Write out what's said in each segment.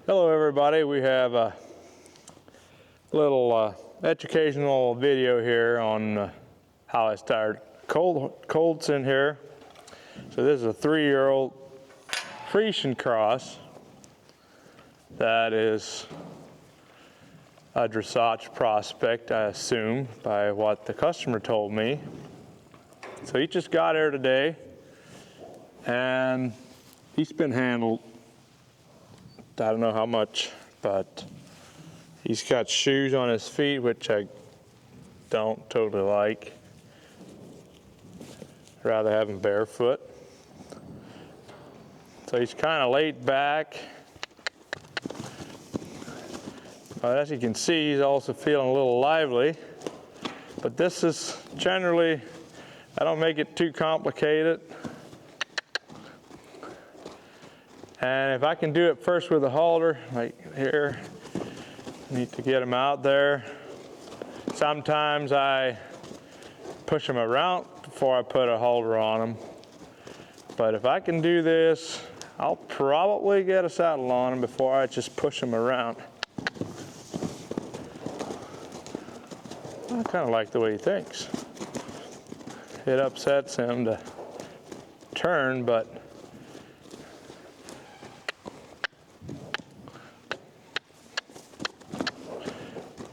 Hello everybody, we have a little educational video here on how I started. Colt's in here. So this is a 3-year-old Friesian cross that is a dressage prospect, I assume, by what the customer told me. So he just got here today and he's been handled, I don't know how much, but he's got shoes on his feet, which I don't totally like. I'd rather have him barefoot. So he's kind of laid back. But as you can see, he's also feeling a little lively. But this is generally, I don't make it too complicated. And if I can do it first with a halter, like here, need to get him out there. Sometimes I push him around before I put a halter on him. But if I can do this, I'll probably get a saddle on him before I just push him around. I kind of like the way he thinks. It upsets him to turn, but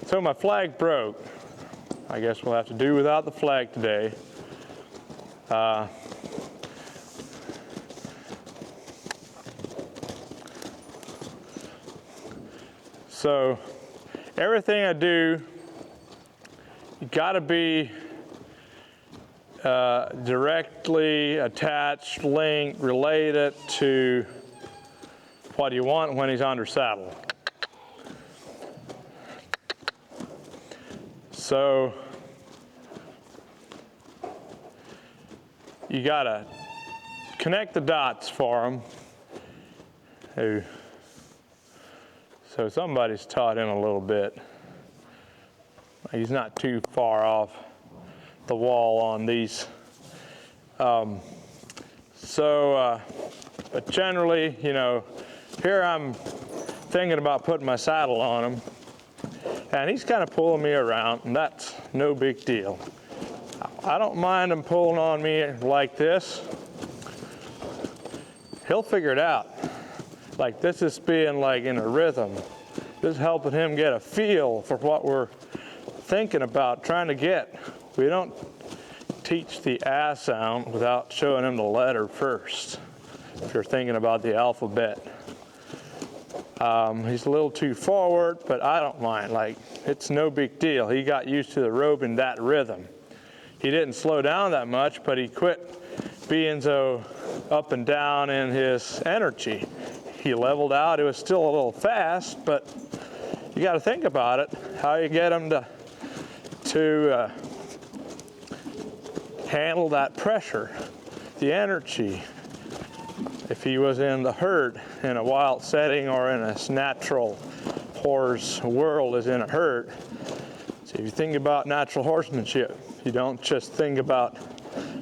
so my flag broke. I guess we'll have to do without the flag today. So everything I do, you gotta be directly attached, linked, related to what you want when he's under saddle. So you gotta connect the dots for him. So somebody's taught him a little bit. He's not too far off the wall on these. But generally, you know, here I'm thinking about putting my saddle on him. And he's kind of pulling me around, and that's no big deal. I don't mind him pulling on me like this. He'll figure it out. Like this is being like in a rhythm. This is helping him get a feel for what we're thinking about trying to get. We don't teach the A sound without showing him the letter first, if you're thinking about the alphabet. He's a little too forward, but I don't mind. Like, it's no big deal. He got used to the rope in that rhythm. He didn't slow down that much, but he quit being so up and down in his energy. He leveled out. It was still a little fast, but you got to think about it, how you get him to handle that pressure, the energy. If he was in the herd in a wild setting or in a natural horse world is in a herd. So if you think about natural horsemanship, you don't just think about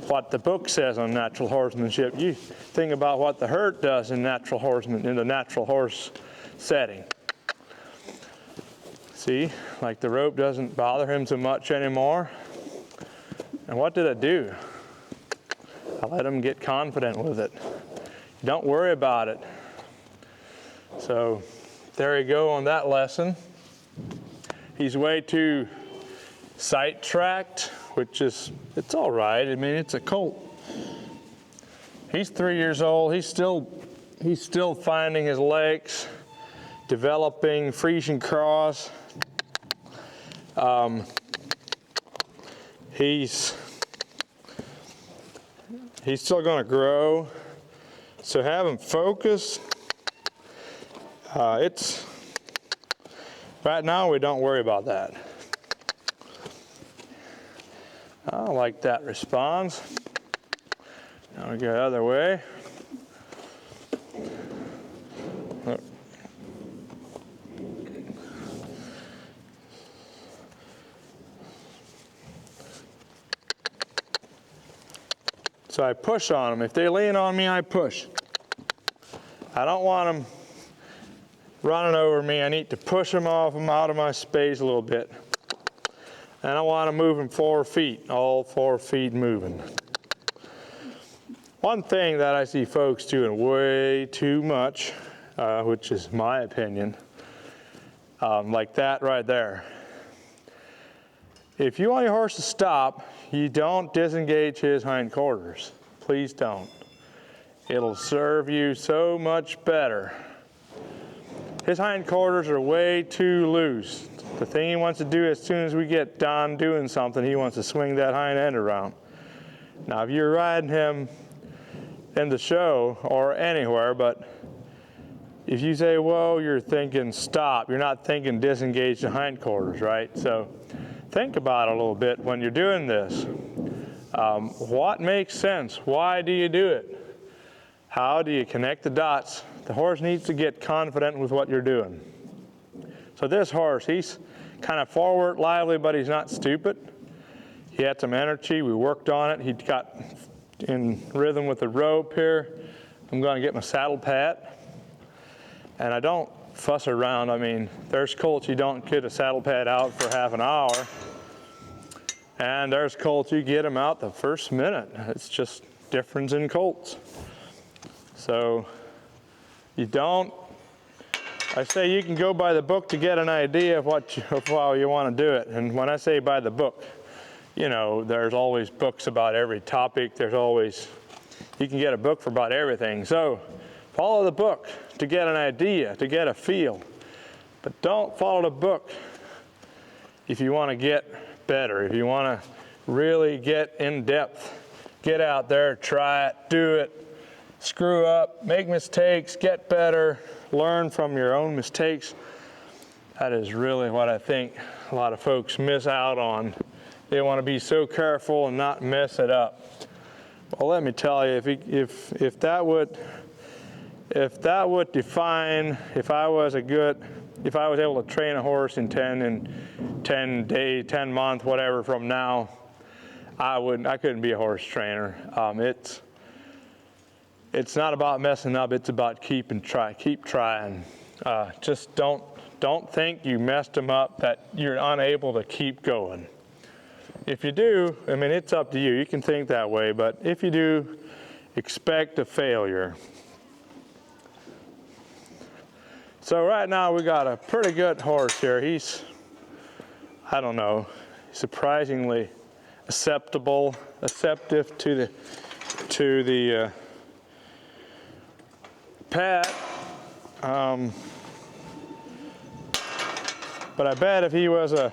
what the book says on natural horsemanship. You think about what the herd does in natural horseman, in the natural horse setting. See, like the rope doesn't bother him so much anymore. And what did it do? I let him get confident with it. Don't worry about it. So there you go on that lesson. He's way too sidetracked, which is, it's all right. I mean, it's a colt. He's 3 years old. He's still finding his legs, developing Friesian cross. He's still going to grow. So have him focus. Right now we don't worry about that. I like that response. Now we go the other way. So I push on them. If they lean on me, I push. I don't want them running over me. I need to push him off him out of my space a little bit. And I want to move him 4 feet, all 4 feet moving. One thing that I see folks doing way too much, which is my opinion, like that right there. If you want your horse to stop, you don't disengage his hindquarters. Please don't. It'll serve you so much better. His hindquarters are way too loose. The thing he wants to do as soon as we get done doing something, he wants to swing that hind end around. Now, if you're riding him in the show or anywhere, but if you say, whoa, you're thinking stop, you're not thinking disengage the hindquarters, right? So think about it a little bit when you're doing this. What makes sense? Why do you do it? How do you connect the dots? The horse needs to get confident with what you're doing. So this horse, he's kind of forward, lively, but he's not stupid. He had some energy. We worked on it. He got in rhythm with the rope here. I'm going to get my saddle pad. And I don't fuss around. I mean, there's colts you don't get a saddle pad out for half an hour. And there's colts you get them out the first minute. It's just difference in colts. So you don't, I say you can go by the book to get an idea of how you want to do it. And when I say by the book, you know, there's always books about every topic. There's always, you can get a book for about everything. So follow the book to get an idea, to get a feel. But don't follow the book if you want to get better, if you want to really get in depth. Get out there, try it, do it, screw up, make mistakes, get better, learn from your own mistakes. That is really what I think a lot of folks miss out on. They want to be so careful and not mess it up. Well, let me tell you, if that would define if I was able to train a horse in 10 days, 10 months, whatever from now, I couldn't be a horse trainer. It's not about messing up, it's about keep trying. Just don't think you messed them up, that you're unable to keep going. If you do, I mean, it's up to you. You can think that way, but if you do, expect a failure. So right now we got a pretty good horse here. He's, I don't know, surprisingly receptive to the pad. But I bet if he was a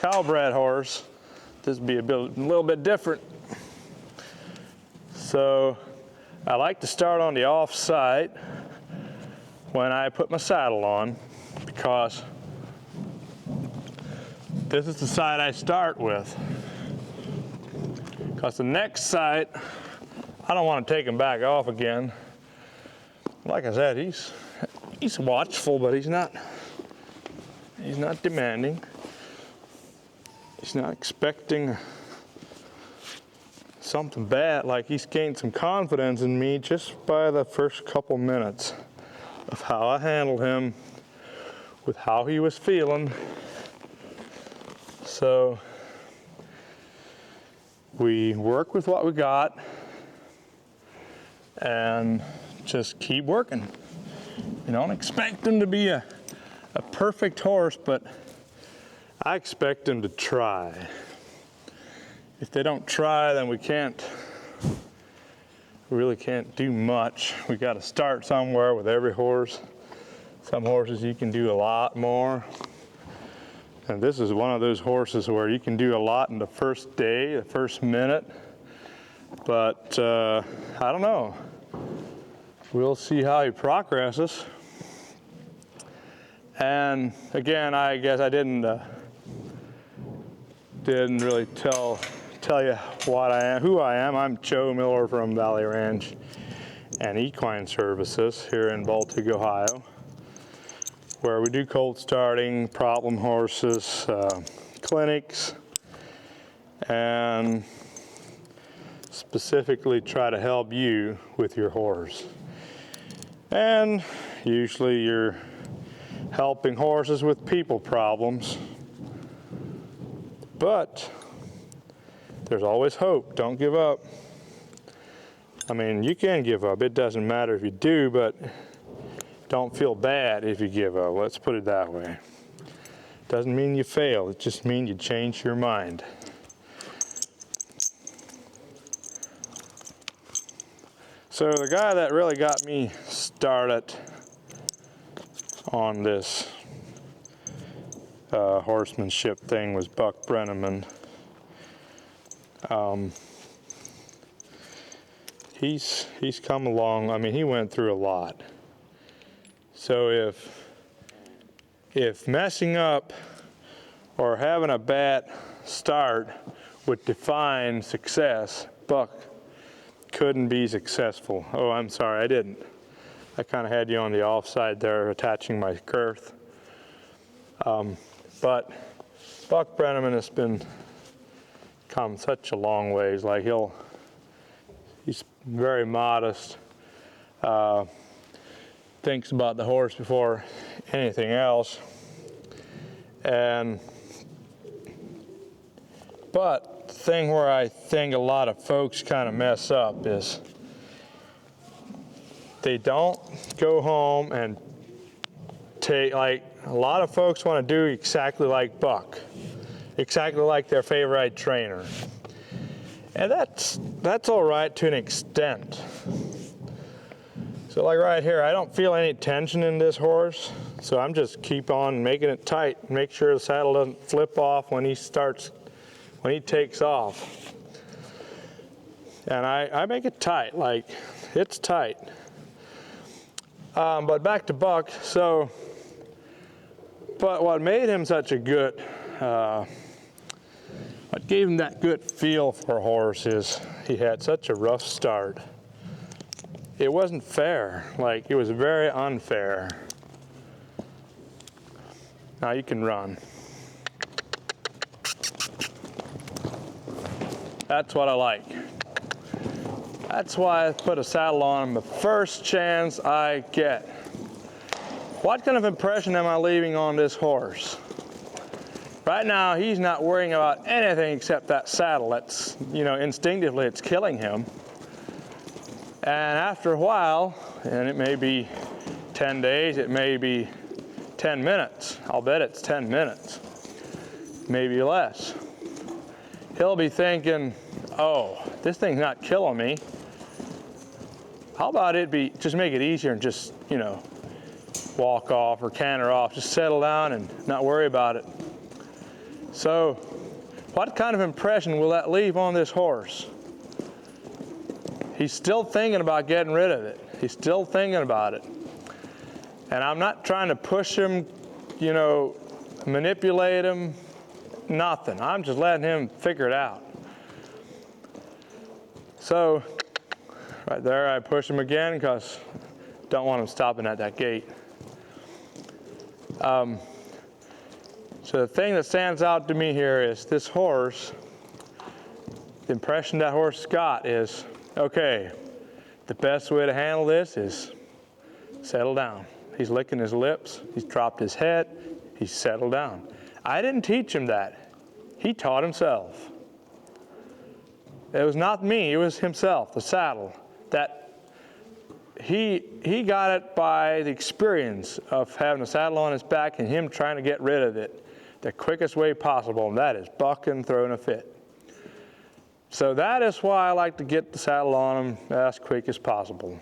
cow-bred horse, this would be a little bit different. So I like to start on the off side when I put my saddle on, because this is the side I start with. Because the next side, I don't want to take him back off again. Like I said, he's watchful, but he's not demanding. He's not expecting something bad. Like, he's gained some confidence in me just by the first couple minutes of how I handled him, with how he was feeling. So we work with what we got and just keep working. You don't expect him to be a perfect horse, but I expect them to try. If they don't try, then we really can't do much. We got to start somewhere with every horse. Some horses you can do a lot more. And this is one of those horses where you can do a lot in the first day, the first minute. But I don't know. We'll see how he progresses. And again, I guess I didn't really tell you what I am, who I am. I'm Joe Miller from Valley Ranch and Equine Services here in Baltic, Ohio, where we do colt starting, problem horses, clinics, and specifically try to help you with your horse. And usually helping horses with people problems. But there's always hope. Don't give up. I mean, you can give up. It doesn't matter if you do, but don't feel bad if you give up. Let's put it that way. Doesn't mean you fail. It just means you change your mind. So the guy that really got me started on this horsemanship thing was Buck Brenneman. He's come along. I mean, he went through a lot. So if messing up or having a bad start would define success, Buck couldn't be successful. Oh, I'm sorry, I didn't. I kind of had you on the offside there, attaching my girth. But Buck Brenneman has come such a long ways. Like he's very modest. Thinks about the horse before anything else. But the thing where I think a lot of folks kind of mess up is they don't go home and take, like a lot of folks want to do exactly like Buck, exactly like their favorite trainer. And that's all right to an extent. So like right here, I don't feel any tension in this horse, so I'm just keep on making it tight, make sure the saddle doesn't flip off when he takes off. And I make it tight, like it's tight. But back to Buck, but what made him such a good, what gave him that good feel for a horse is he had such a rough start. It wasn't fair, like it was very unfair. Now you can run. That's what I like. That's why I put a saddle on him the first chance I get. What kind of impression am I leaving on this horse? Right now, he's not worrying about anything except that saddle. That's, instinctively it's killing him. And after a while, and it may be 10 days, it may be 10 minutes. I'll bet it's 10 minutes, maybe less. He'll be thinking, oh, this thing's not killing me. How about just make it easier and just, walk off or canter off, just settle down and not worry about it. So what kind of impression will that leave on this horse? He's still thinking about getting rid of it. He's still thinking about it. And I'm not trying to push him, manipulate him, nothing. I'm just letting him figure it out. So right there, I push him again because don't want him stopping at that gate. So the thing that stands out to me here is this horse, the impression that horse got is, okay, the best way to handle this is settle down. He's licking his lips, he's dropped his head, he's settled down. I didn't teach him that. He taught himself. It was not me, it was himself, the saddle. That he got it by the experience of having a saddle on his back and him trying to get rid of it the quickest way possible, and that is bucking, throwing a fit. So that is why I like to get the saddle on them as quick as possible.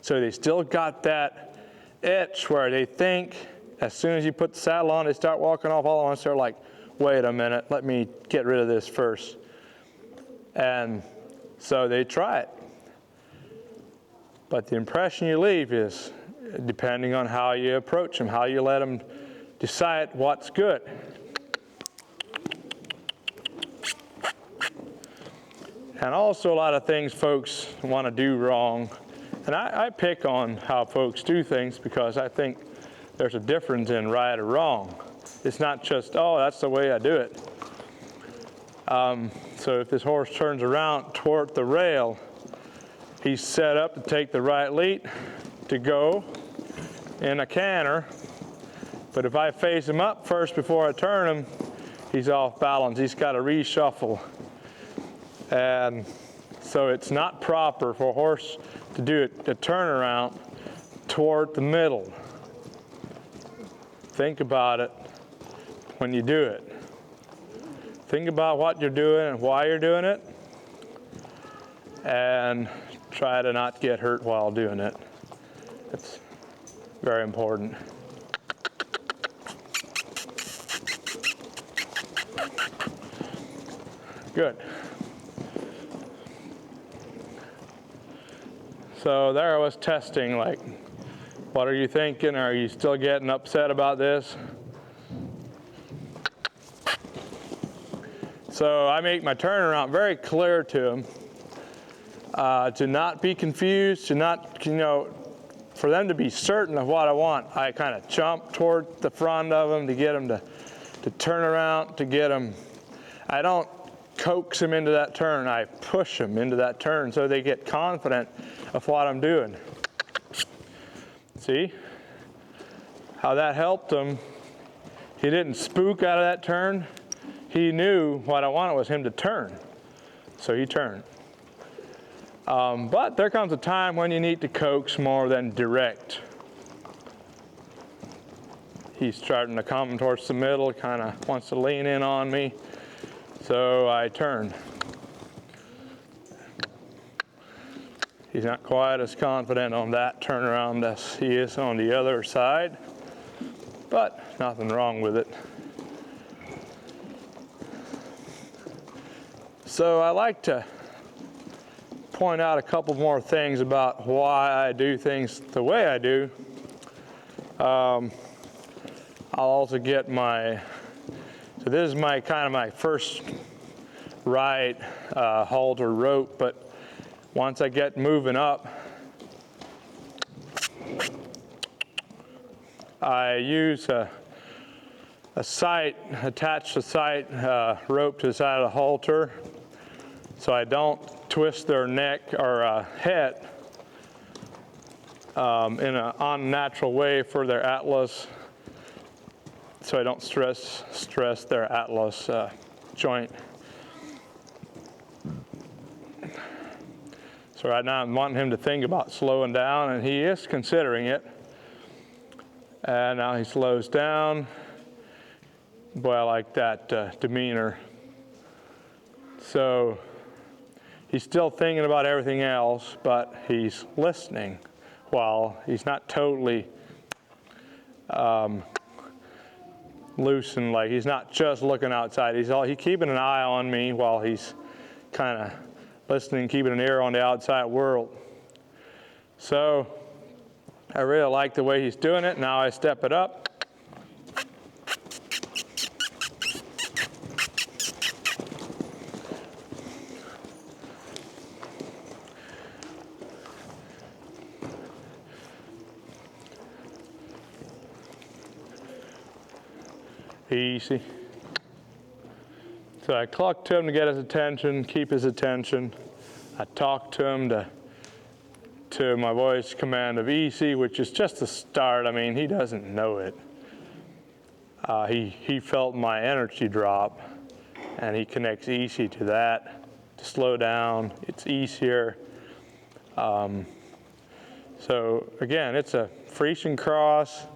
So they still got that itch where they think as soon as you put the saddle on, they start walking off all at once. They're like, wait a minute, let me get rid of this first. And so they try it. But the impression you leave is depending on how you approach them, how you let them decide what's good. And also a lot of things folks want to do wrong. And I pick on how folks do things because I think there's a difference in right or wrong. It's not just, oh, that's the way I do it. So if this horse turns around toward the rail, he's set up to take the right lead to go. in a canter, but if I face him up first before I turn him, he's off balance. He's got to reshuffle. And so it's not proper for a horse to do a turnaround toward the middle. Think about it when you do it. Think about what you're doing and why you're doing it, and try to not get hurt while doing it. It's very important. Good. So there I was testing, like, what are you thinking? Are you still getting upset about this? So I make my turnaround very clear to them, to not be confused, to not, for them to be certain of what I want. I kind of jump toward the front of them to get them to turn around, to get them. I don't coax them into that turn. I push them into that turn so they get confident of what I'm doing. See how that helped him? He didn't spook out of that turn. He knew what I wanted was him to turn, so he turned. But there comes a time when you need to coax more than direct. He's starting to come towards the middle, kind of wants to lean in on me, so I turn. He's not quite as confident on that turnaround as he is on the other side, but nothing wrong with it. So I like to point out a couple more things about why I do things the way I do. I'll also get so this is my first right halter rope, but once I get moving up, I use a sight, attach the sight rope to the side of the halter, so I don't twist their neck or head in an unnatural way for their atlas, so I don't stress their atlas joint. So right now I'm wanting him to think about slowing down, and he is considering it. And now he slows down. Boy, I like that demeanor. So he's still thinking about everything else, but he's listening while he's not totally loose, and like he's not just looking outside. He's keeping an eye on me while he's kind of listening, keeping an ear on the outside world. So I really like the way he's doing it. Now I step it up. Easy. So I cluck to him to get his attention, keep his attention. I talk to him to my voice command of easy, which is just the start. I mean, he doesn't know it. He felt my energy drop, and he connects easy to that. To slow down, it's easier. So again, it's a Friesian cross.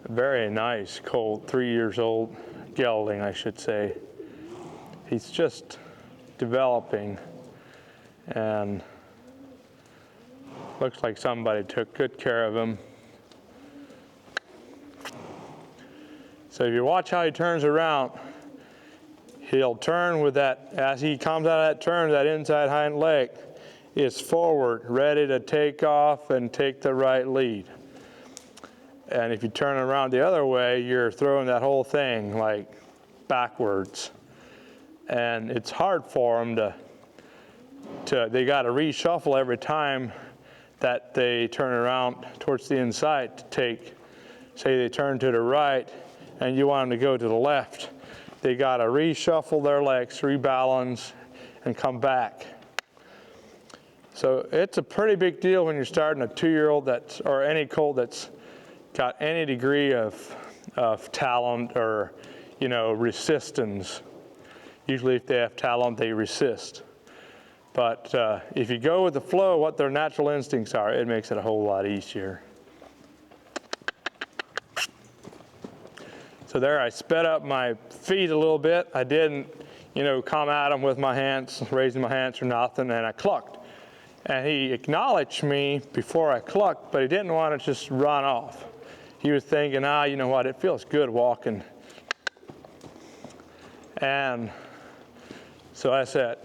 Very nice colt, 3 years old, gelding, I should say. He's just developing, and looks like somebody took good care of him. So if you watch how he turns around, he'll turn with that, as he comes out of that turn, that inside hind leg is forward, ready to take off and take the right lead. And if you turn around the other way, you're throwing that whole thing like backwards. And it's hard for them they got to reshuffle every time that they turn around towards the inside to take, say they turn to the right and you want them to go to the left. They got to reshuffle their legs, rebalance, and come back. So it's a pretty big deal when you're starting a 2-year-old that's, or any colt that's got any degree of talent or, you know, resistance. Usually if they have talent, they resist. But if you go with the flow, what their natural instincts are, it makes it a whole lot easier. So there I sped up my feet a little bit. I didn't, you know, come at him with my hands, raising my hands or nothing, and I clucked. And he acknowledged me before I clucked, but he didn't want to just run off. He was thinking, you know what, it feels good walking. And so I said,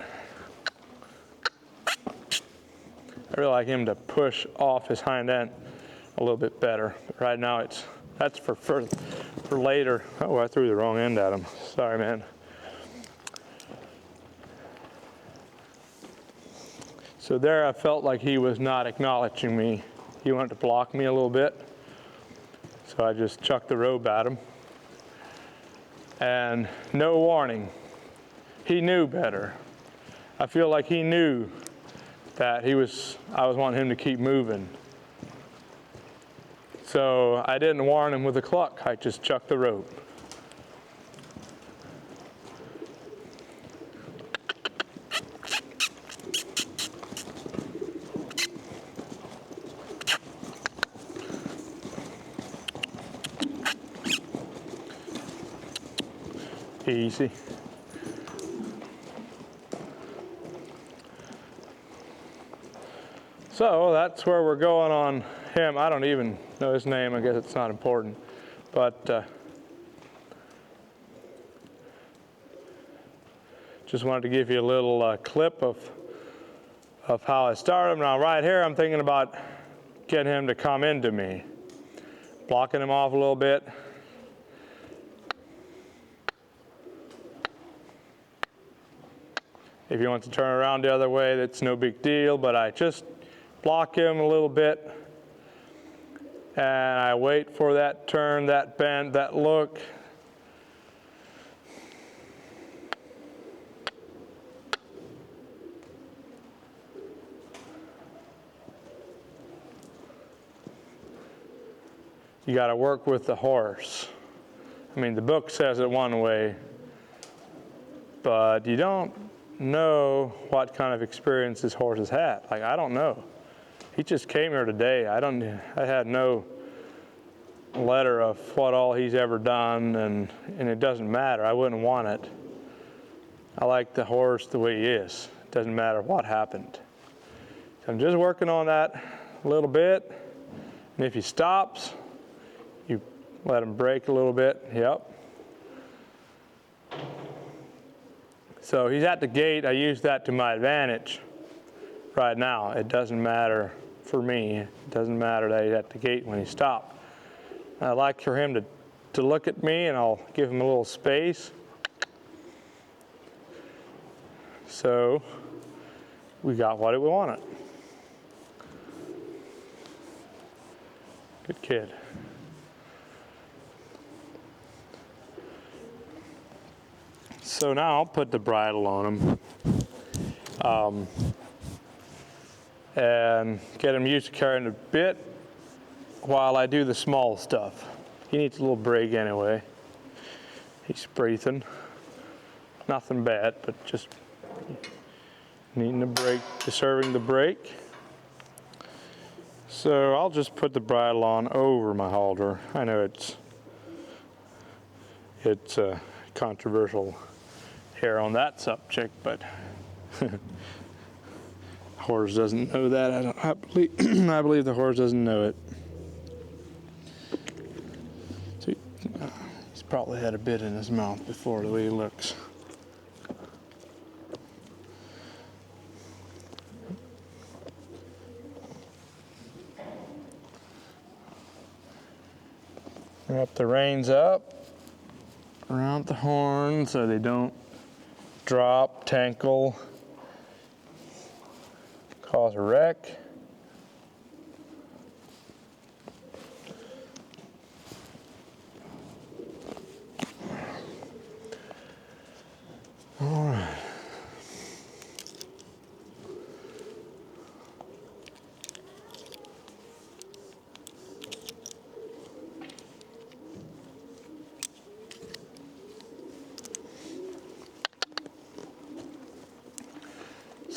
I really like him to push off his hind end a little bit better. But right now that's for later. Oh, I threw the wrong end at him. Sorry, man. So there I felt like he was not acknowledging me. He wanted to block me a little bit. So I just chucked the robe at him. And no warning. He knew better. I feel like he knew that I was wanting him to keep moving. So I didn't warn him with a cluck. I just chucked the rope. Easy. So that's where we're going on him. I don't even know his name. I guess it's not important. But just wanted to give you a little clip of how I started. Now right here I'm thinking about getting him to come into me. Blocking him off a little bit. If he wants to turn around the other way, that's no big deal, but I just block him a little bit, and I wait for that turn, that bend, that look. You got to work with the horse. I mean, the book says it one way, but you don't know what kind of experience this horse has had. Like, I don't know. He just came here today. I had no letter of what all he's ever done, and it doesn't matter. I wouldn't want it. I like the horse the way he is. It doesn't matter what happened. So I'm just working on that a little bit, and if he stops, you let him break a little bit. Yep. So he's at the gate. I use that to my advantage right now. It doesn't matter for me. It doesn't matter that he's at the gate when he stopped. I like for him to look at me, and I'll give him a little space. So we got what we wanted. Good kid. So now I'll put the bridle on him and get him used to carrying the bit while I do the small stuff. He needs a little break anyway. He's breathing. Nothing bad, but just needing a break, deserving the break. So I'll just put the bridle on over my halter. I know it's controversial here on that subject, but horse doesn't know that. I believe the horse doesn't know it. So he's probably had a bit in his mouth before, the way he looks. Wrap the reins up around the horn so they don't drop, tankle, cause a wreck. All right.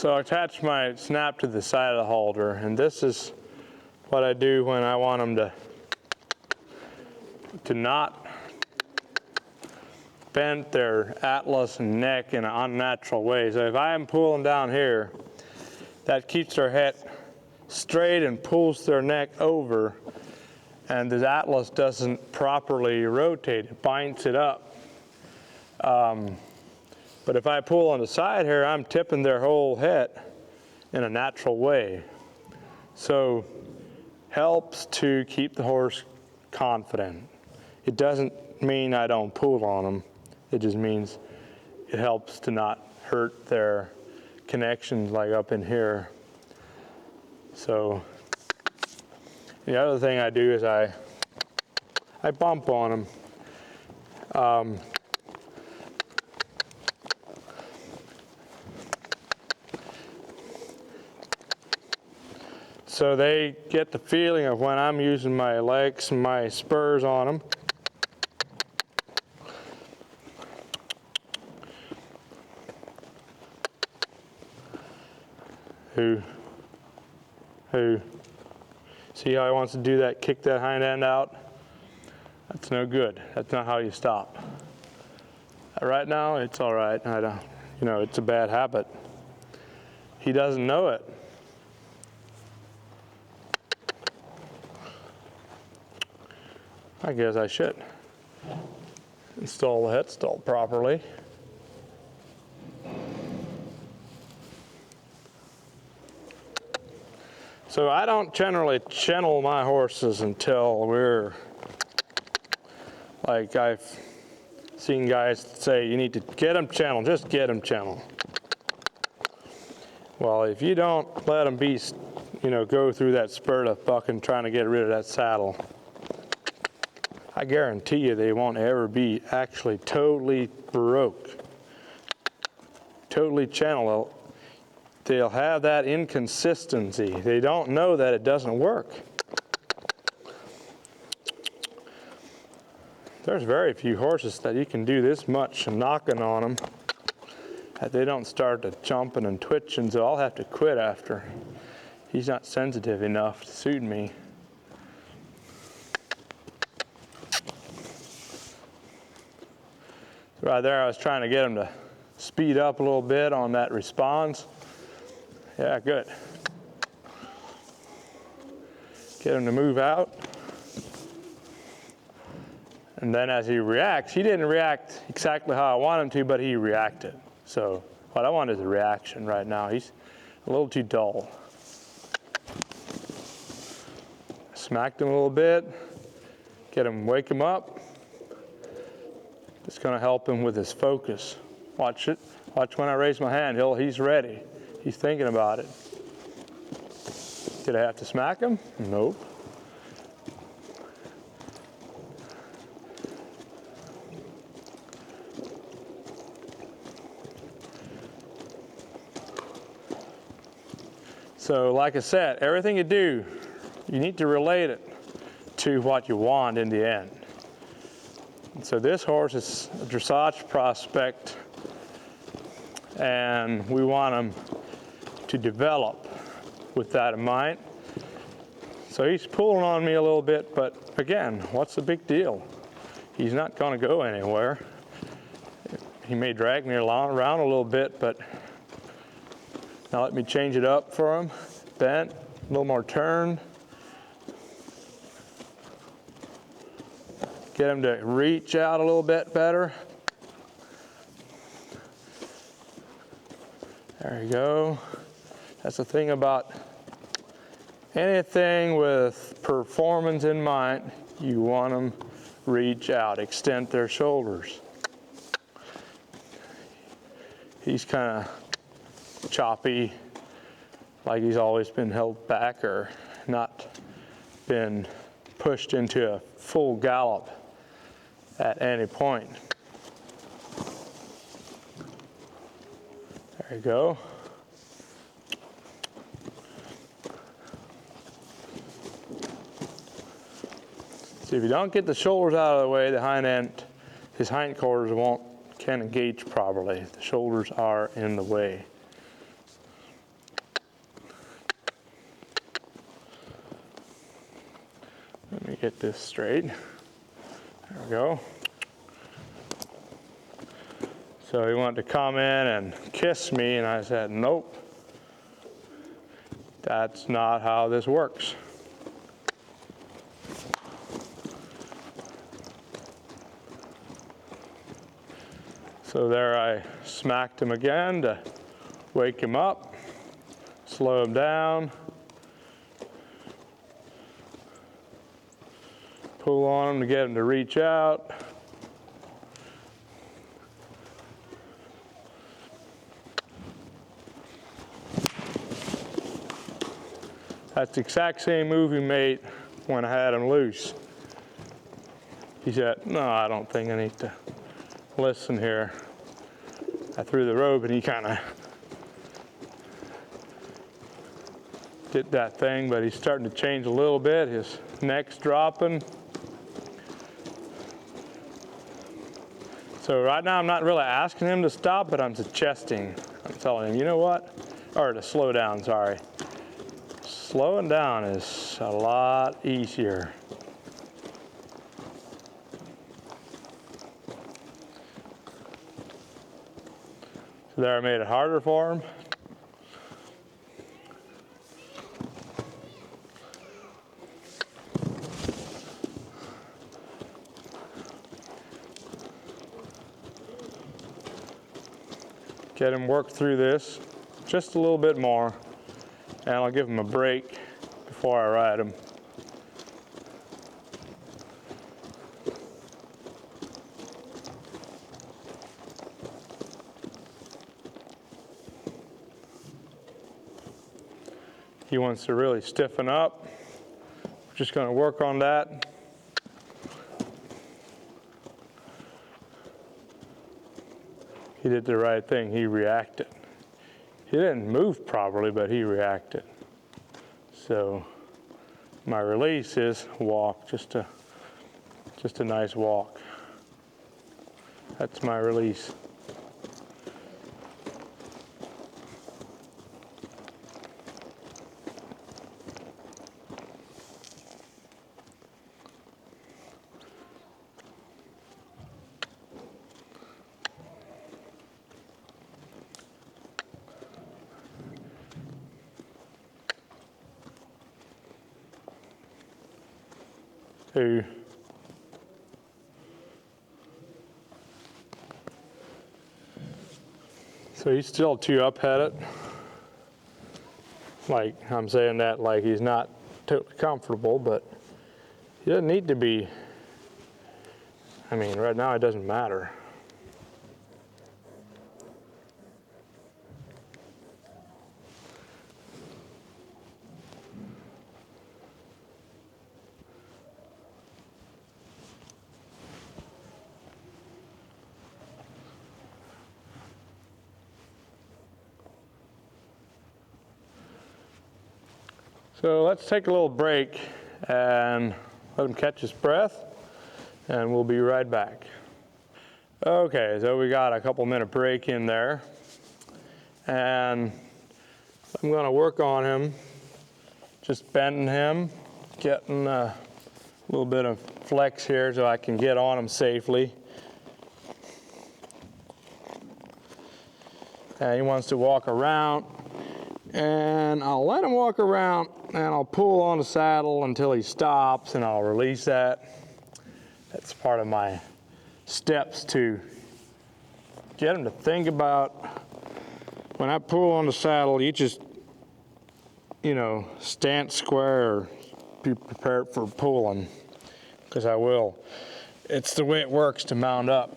So I attach my snap to the side of the halter, and this is what I do when I want them to not bend their atlas and neck in an unnatural way. So if I am pulling down here, that keeps their head straight and pulls their neck over, and the atlas doesn't properly rotate, it binds it up. But if I pull on the side here, I'm tipping their whole head in a natural way. So helps to keep the horse confident. It doesn't mean I don't pull on them. It just means it helps to not hurt their connections like up in here. So the other thing I do is I bump on them. So they get the feeling of when I'm using my legs and my spurs on them. Who? See how he wants to do that, kick that hind end out? That's no good. That's not how you stop. Right now, it's all right. I don't, it's a bad habit. He doesn't know it. I guess I should install the head stall properly. So I don't generally channel my horses until we're, like I've seen guys say, you need to get them channeled, just get them channeled. Well, if you don't let them be, go through that spurt of fucking trying to get rid of that saddle, I guarantee you they won't ever be actually totally broke, totally channeled. They'll have that inconsistency. They don't know that it doesn't work. There's very few horses that you can do this much knocking on them that they don't start to jumping and twitching, so I'll have to quit after. He's not sensitive enough to suit me. Right there, I was trying to get him to speed up a little bit on that response. Yeah, good. Get him to move out. And then as he reacts, he didn't react exactly how I want him to, but he reacted. So what I want is a reaction right now. He's a little too dull. Smacked him a little bit, wake him up. It's going to help him with his focus. Watch it. Watch when I raise my hand. He's ready. He's thinking about it. Did I have to smack him? Nope. So like I said, everything you do, you need to relate it to what you want in the end. So this horse is a dressage prospect, and we want him to develop with that in mind. So he's pulling on me a little bit, but again, what's the big deal? He's not going to go anywhere. He may drag me around a little bit, but now let me change it up for him. Bent, a little more turn. Get him to reach out a little bit better. There you go. That's the thing about anything with performance in mind. You want them reach out, extend their shoulders. He's kind of choppy, like he's always been held back or not been pushed into a full gallop at any point. There you go. See, if you don't get the shoulders out of the way, the hind end, his hind quarters can't engage properly. The shoulders are in the way. get this straight. There we go. So he wanted to come in and kiss me, and I said, nope, that's not how this works. So there I smacked him again to wake him up, slow him down, pull on him to get him to reach out. That's the exact same move he made when I had him loose. He said, no, I don't think I need to listen here. I threw the rope and he kind of did that thing, but he's starting to change a little bit. His neck's dropping. So right now I'm not really asking him to stop, but I'm suggesting. I'm telling him, you know what? Or to slow down, sorry. Slowing down is a lot easier. So there I made it harder for him. Get him work through this just a little bit more, and I'll give him a break before I ride him. He wants to really stiffen up. We're just going to work on that. He did the right thing. He reacted. He didn't move properly, but he reacted. So my release is walk, just a nice walk. That's my release. Two. So he's still too up-headed. Like, I'm saying that like he's not totally comfortable, but he doesn't need to be. I mean, right now it doesn't matter. So let's take a little break and let him catch his breath, and we'll be right back. Okay, so we got a couple minute break in there, and I'm gonna work on him, just bending him, getting a little bit of flex here so I can get on him safely. And he wants to walk around, and I'll let him walk around, and I'll pull on the saddle until he stops, and I'll release that. That's part of my steps to get him to think about, when I pull on the saddle, you just, stand square or be prepared for pulling, because I will. It's the way it works to mount up.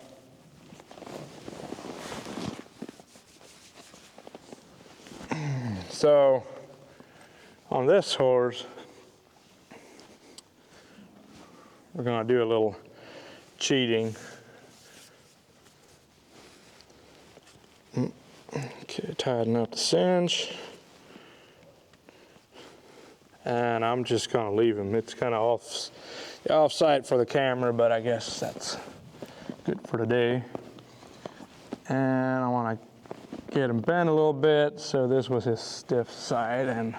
So on this horse, we're going to do a little cheating. Okay, tighten up the cinch. And I'm just going to leave him. It's kind of off sight for the camera, but I guess that's good for today. And I want to get him bent a little bit, so this was his stiff side, and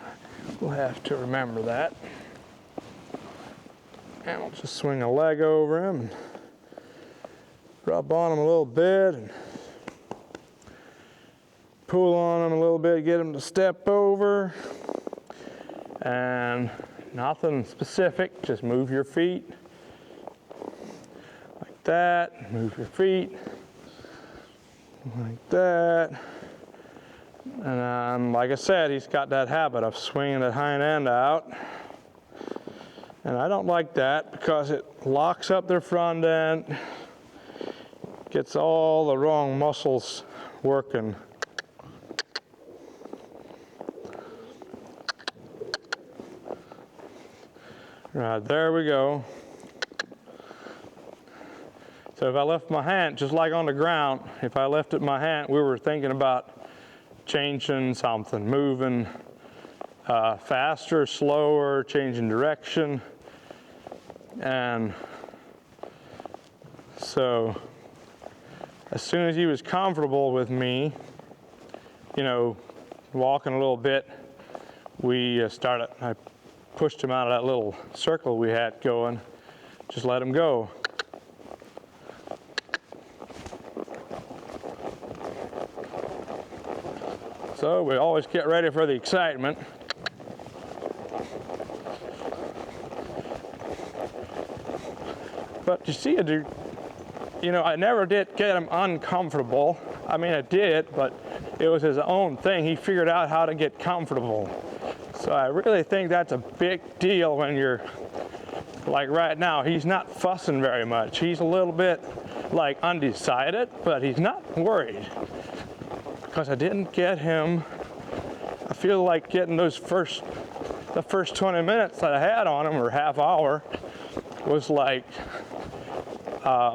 we'll have to remember that. And I'll just swing a leg over him and rub on him a little bit and pull on him a little bit, get him to step over. And nothing specific, just move your feet like that, move your feet like that. And like I said, he's got that habit of swinging that hind end out. And I don't like that because it locks up their front end, gets all the wrong muscles working. Right, there we go. So if I left my hand, just like on the ground, if I lifted my hand, we were thinking about changing something, moving faster, slower, changing direction. And so as soon as he was comfortable with me, you know, walking a little bit, we I pushed him out of that little circle we had going, just let him go. So we always get ready for the excitement. But you see, you know, I never did get him uncomfortable. I mean, I did, but it was his own thing. He figured out how to get comfortable. So I really think that's a big deal when you're, like right now, he's not fussing very much. He's a little bit like undecided, but he's not worried. Because I didn't get him, I feel like getting the first 20 minutes that I had on him, or half hour, was like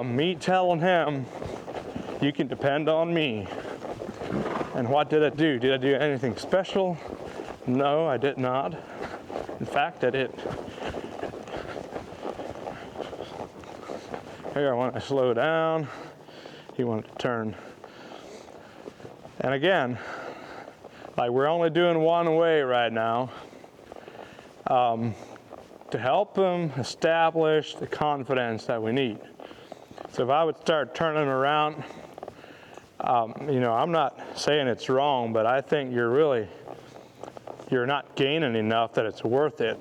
me telling him, you can depend on me. And what did I do? Did I do anything special? No, I did not. In fact, I did. Here, when I slow down, he wanted to turn. And again, like we're only doing one way right now, to help them establish the confidence that we need. So if I would start turning around, you know, I'm not saying it's wrong, but I think you're not gaining enough that it's worth it.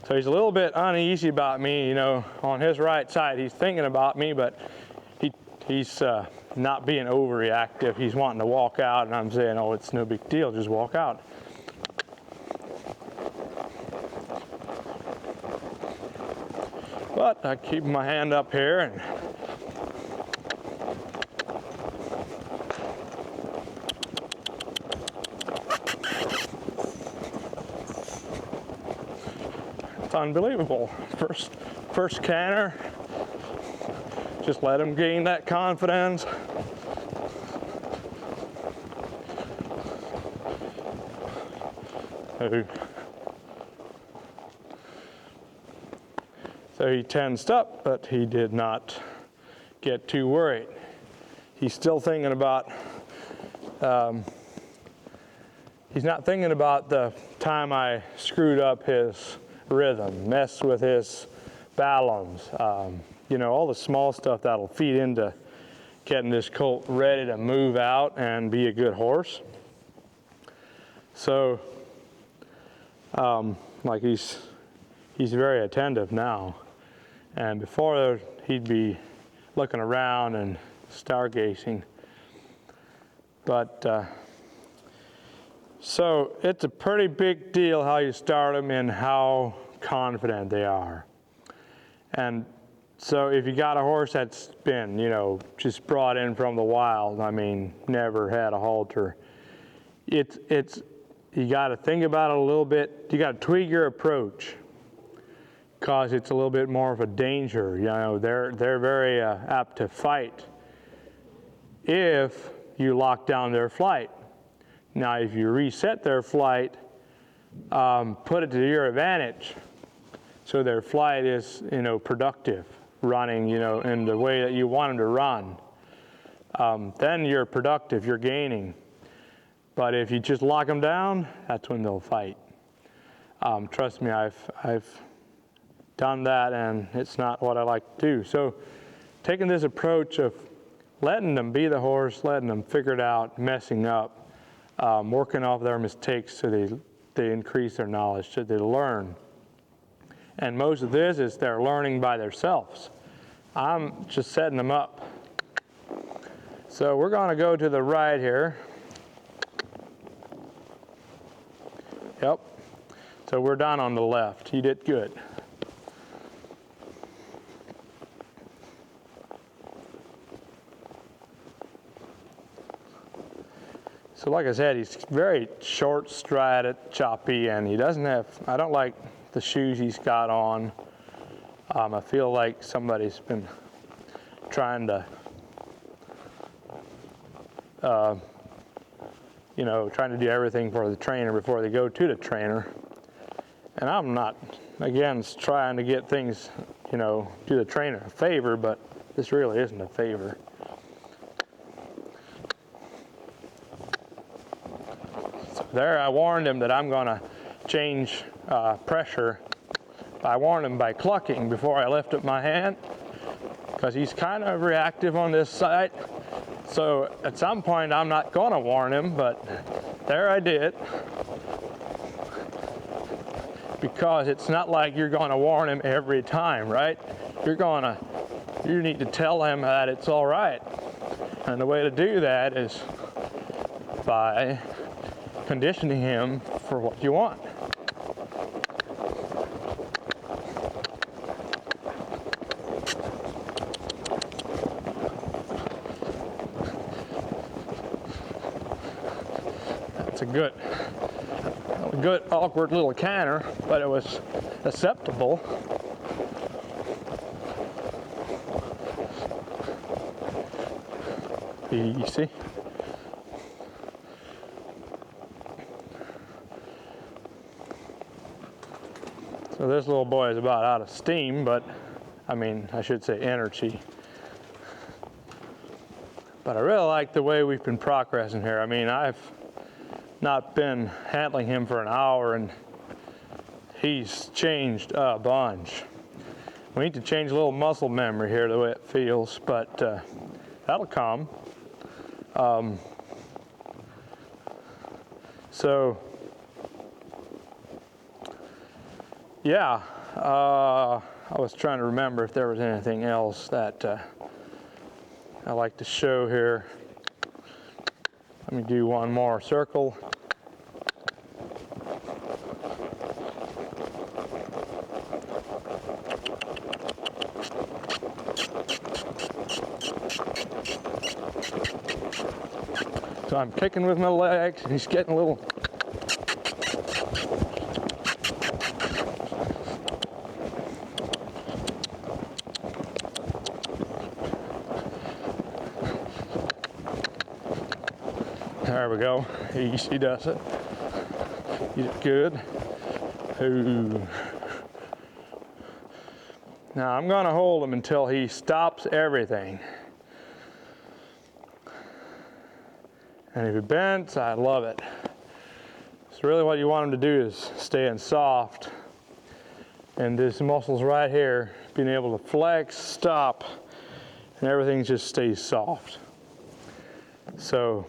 So he's a little bit uneasy about me, you know, on his right side. He's thinking about me, but he's not being overreactive. He's wanting to walk out, and I'm saying, oh, it's no big deal, just walk out. But I keep my hand up here, and it's unbelievable. First canter, just let him gain that confidence. So he tensed up, but he did not get too worried. He's still thinking about, he's not thinking about the time I screwed up his rhythm, messed with his balance, you know, all the small stuff that'll feed into getting this colt ready to move out and be a good horse. So, like he's very attentive now. And before he'd be looking around and stargazing. But so it's a pretty big deal how you start them and how confident they are. And so if you got a horse that's been, you know, just brought in from the wild, I mean, never had a halter, it's you got to think about it a little bit. You got to tweak your approach, because it's a little bit more of a danger. You know, they're very apt to fight if you lock down their flight. Now, if you reset their flight, put it to your advantage, so their flight is, you know, productive, running, you know, in the way that you want them to run. Then you're productive, you're gaining. But if you just lock them down, that's when they'll fight. Trust me, I've done that, and it's not what I like to do. So taking this approach of letting them be the horse, letting them figure it out, messing up, working off their mistakes so they increase their knowledge, so they learn. And most of this is they're learning by themselves. I'm just setting them up. So we're going to go to the right here. Yep. So we're down on the left. You did good. So like I said, he's very short strided, choppy, and he doesn't have, I don't like the shoes he's got on. I feel like somebody's been trying to, trying to do everything for the trainer before they go to the trainer. And I'm not, again, trying to get things, do the trainer a favor, but this really isn't a favor. So there, I warned him that I'm going to change pressure. I warned him by clucking before I lifted my hand, because he's kind of reactive on this side. So at some point I'm not going to warn him, but there I did. Because it's not like you're going to warn him every time, right? You need to tell him that it's all right. And the way to do that is by conditioning him for what you want. That's a good awkward little canter, but it was acceptable. Easy. So this little boy is about out of steam, but I should say energy. But I really like the way we've been progressing here. I've not been handling him for an hour, and he's changed a bunch. We need to change a little muscle memory here, the way it feels, but that'll come. I was trying to remember if there was anything else that I like to show here. Let me do one more circle. So I'm kicking with my legs, and he's getting a little. There we go. He does it. You did good. Ooh. Now I'm going to hold him until he stops everything. And if he bends, I love it. So really what you want him to do is stay in soft. And these muscles right here, being able to flex, stop, and everything just stays soft. So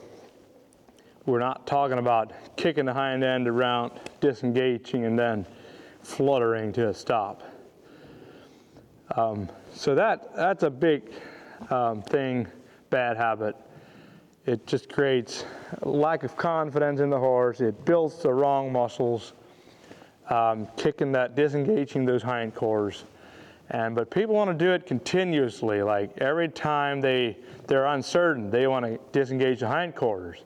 we're not talking about kicking the hind end around, disengaging, and then fluttering to a stop. So that's a big thing, bad habit. It just creates a lack of confidence in the horse. It builds the wrong muscles, disengaging those hindquarters. But people want to do it continuously. Like every time they're uncertain, they want to disengage the hindquarters.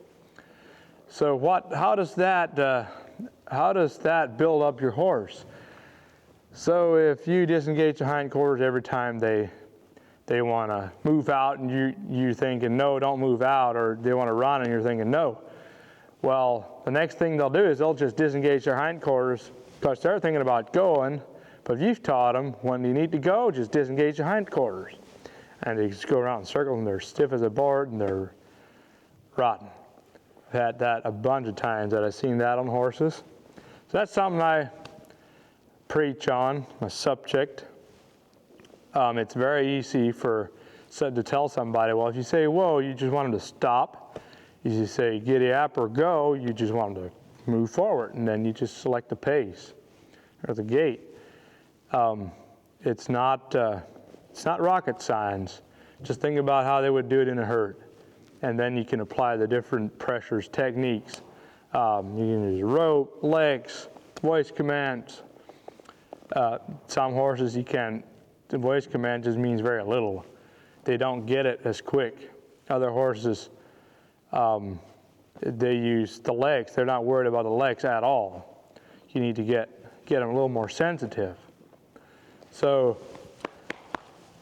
So how does that build up your horse? So if you disengage the hindquarters every time they want to move out, and you're thinking, no, don't move out, or they want to run and you're thinking, no. Well, the next thing they'll do is they'll just disengage their hindquarters because they're thinking about going, but you've taught them when you need to go, just disengage the hindquarters. And they just go around in circles, and they're stiff as a board, and they're rotten. I've had that a bunch of times that I've seen that on horses. So that's something I preach on, a subject. It's very easy to tell somebody, well, if you say whoa, you just want them to stop. If you say giddy up or go, you just want them to move forward, and then you just select the pace or the gait. It's not rocket science. Just think about how they would do it in a herd, and then you can apply the different pressures, techniques. You can use rope, legs, voice commands. Some horses you can. The voice command just means very little. They don't get it as quick. Other horses, they use the legs. They're not worried about the legs at all. You need to get them a little more sensitive. So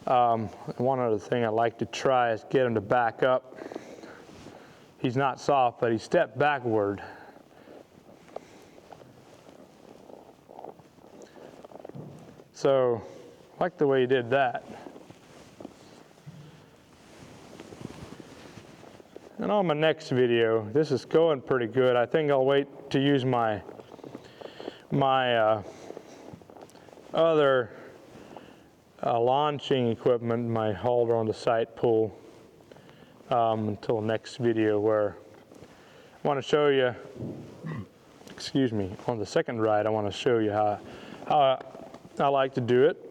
one other thing I like to try is get him to back up. He's not soft, but he stepped backward. So I like the way he did that. And on my next video, this is going pretty good. I think I'll wait to use my other launching equipment, my halter on the side pull, until next video, where I want to show you, excuse me, on the second ride, I want to show you how I like to do it.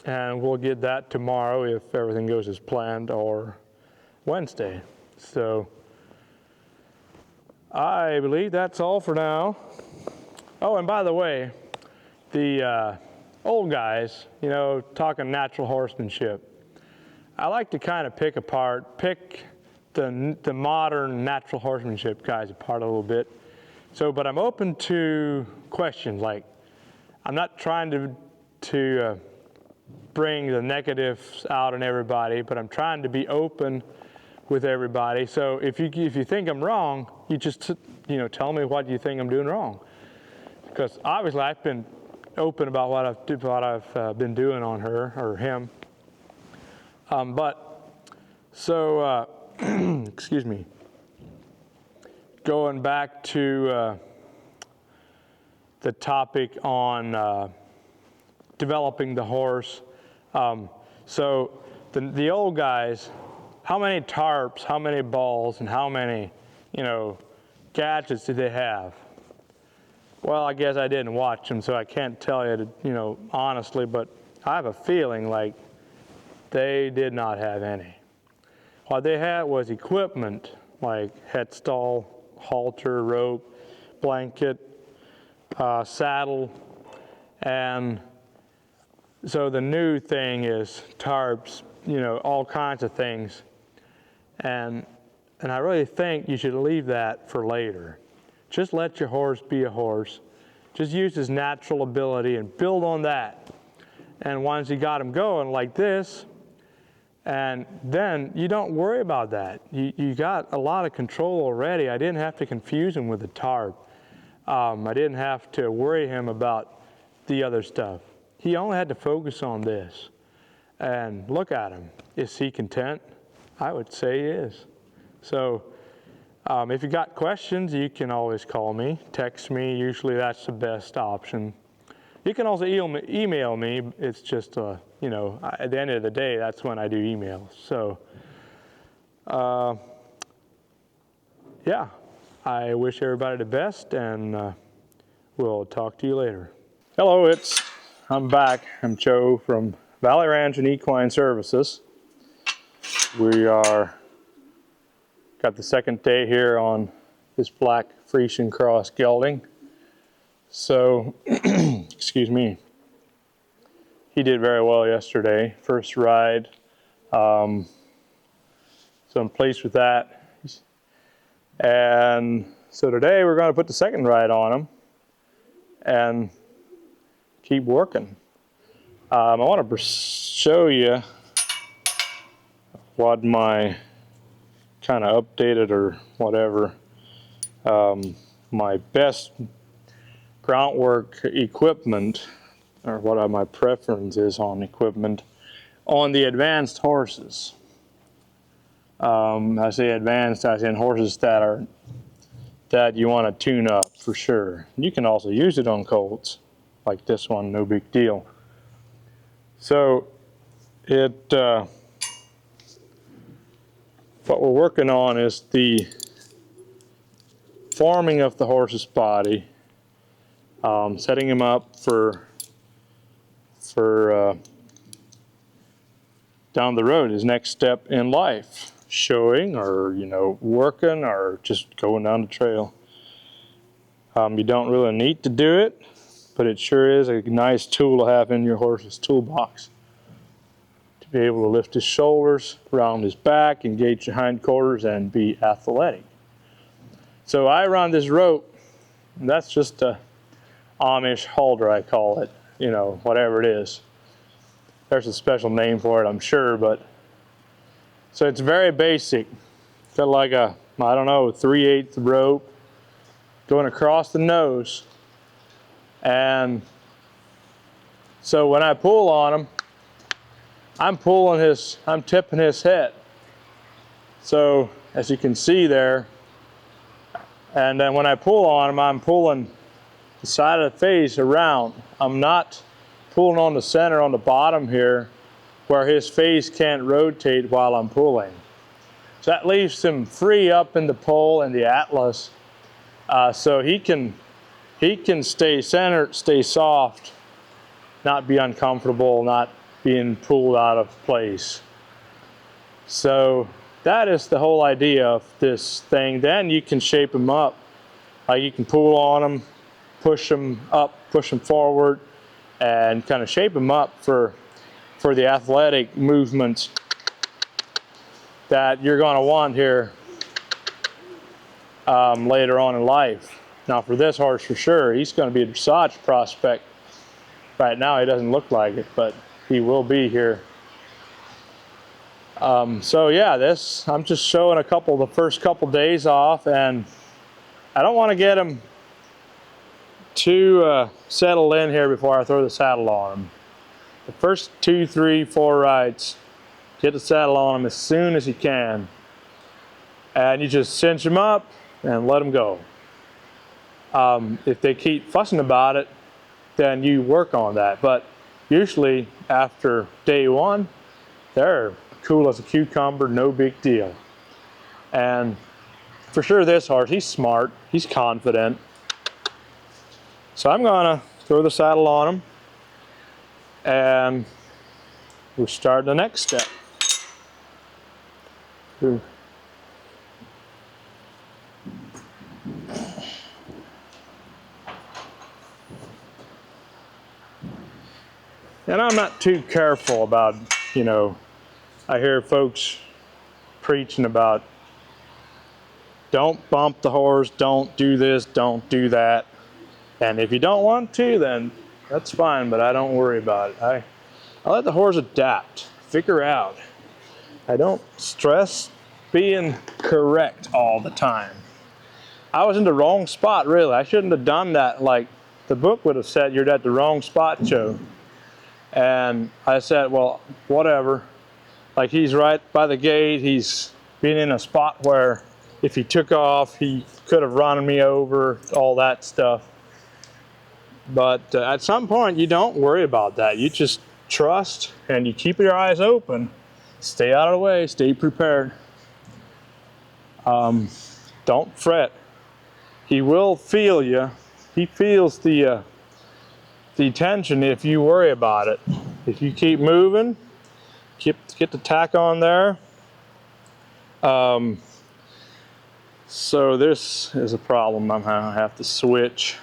And we'll get that tomorrow if everything goes as planned, or Wednesday. So I believe that's all for now. Oh, and by the way, the old guys, you know, talking natural horsemanship, I like to kind of pick the modern natural horsemanship guys apart a little bit. So, but I'm open to questions. Like, I'm not trying to bring the negatives out on everybody, but I'm trying to be open with everybody. So if you think I'm wrong, you just tell me what you think I'm doing wrong. Because obviously I've been open about what I've been doing on her or him. Excuse me. Going back to the topic on developing the horse. So the old guys, how many tarps, how many balls, and how many, gadgets did they have? Well, I guess I didn't watch them, so I can't tell you, honestly, but I have a feeling like they did not have any. What they had was equipment like headstall, halter, rope, blanket, saddle, and so the new thing is tarps, all kinds of things. And I really think you should leave that for later. Just let your horse be a horse. Just use his natural ability and build on that. And once you got him going like this, and then you don't worry about that. You got a lot of control already. I didn't have to confuse him with the tarp. I didn't have to worry him about the other stuff. He only had to focus on this. And look at him. Is he content? I would say he is. So if you got questions, you can always call me, text me. Usually that's the best option. You can also email me. It's just, at the end of the day, that's when I do emails. So, yeah, I wish everybody the best, and we'll talk to you later. Hello, I'm back. I'm Joe from Valley Ranch and Equine Services. We got the second day here on this black Friesian cross gelding. So, excuse me, he did very well yesterday, first ride. So I'm pleased with that. And so today we're going to put the second ride on him and keep working. I want to show you what my kind of updated or whatever, my best groundwork equipment, or what my preference is on equipment on the advanced horses. I say advanced, I say in horses that you want to tune up for sure. You can also use it on colts, like this one, no big deal. So what we're working on is the forming of the horse's body, setting him up for down the road, his next step in life, showing or working or just going down the trail. You don't really need to do it, but it sure is a nice tool to have in your horse's toolbox to be able to lift his shoulders, round his back, engage the hindquarters, and be athletic. So I run this rope, and that's just a Amish halter, I call it, whatever it is. There's a special name for it, I'm sure, but so it's very basic. Got like a, I don't know, 3/8 rope going across the nose. And so when I pull on him, I'm tipping his head. So as you can see there, and then when I pull on him, I'm pulling the side of the face around. I'm not pulling on the center on the bottom here where his face can't rotate while I'm pulling. So that leaves him free up in the pole and the atlas, so he can stay centered, stay soft, not be uncomfortable, not being pulled out of place. So that is the whole idea of this thing. Then you can shape him up. You can pull on him, push him up, push him forward, and kind of shape him up for the athletic movements that you're going to want here later on in life. Now for this horse, for sure, he's going to be a dressage prospect. Right now he doesn't look like it, but he will be here. So yeah, I'm just showing the first couple days off, and I don't want to get him too settled in here before I throw the saddle on him. The first 2, 3, 4 rides, get the saddle on him as soon as you can, and you just cinch him up and let him go. If they keep fussing about it, then you work on that. But usually after day 1, they're cool as a cucumber, no big deal. And for sure this horse, he's smart, he's confident. So I'm gonna throw the saddle on him, and we'll start the next step. Ooh. And I'm not too careful about, I hear folks preaching about don't bump the horse, don't do this, don't do that. And if you don't want to, then that's fine, but I don't worry about it. I let the horse adapt, figure out. I don't stress being correct all the time. I was in the wrong spot, really. I shouldn't have done that. Like the book would have said, you're at the wrong spot, Joe. And I said, well, whatever. Like he's right by the gate. He's been in a spot where if he took off, he could have run me over, all that stuff. But at some point, you don't worry about that. You just trust and you keep your eyes open. Stay out of the way, stay prepared. Don't fret. He will feel you. He feels the tension if you worry about it. If you keep moving, get the tack on there. So this is a problem. I'm gonna have to switch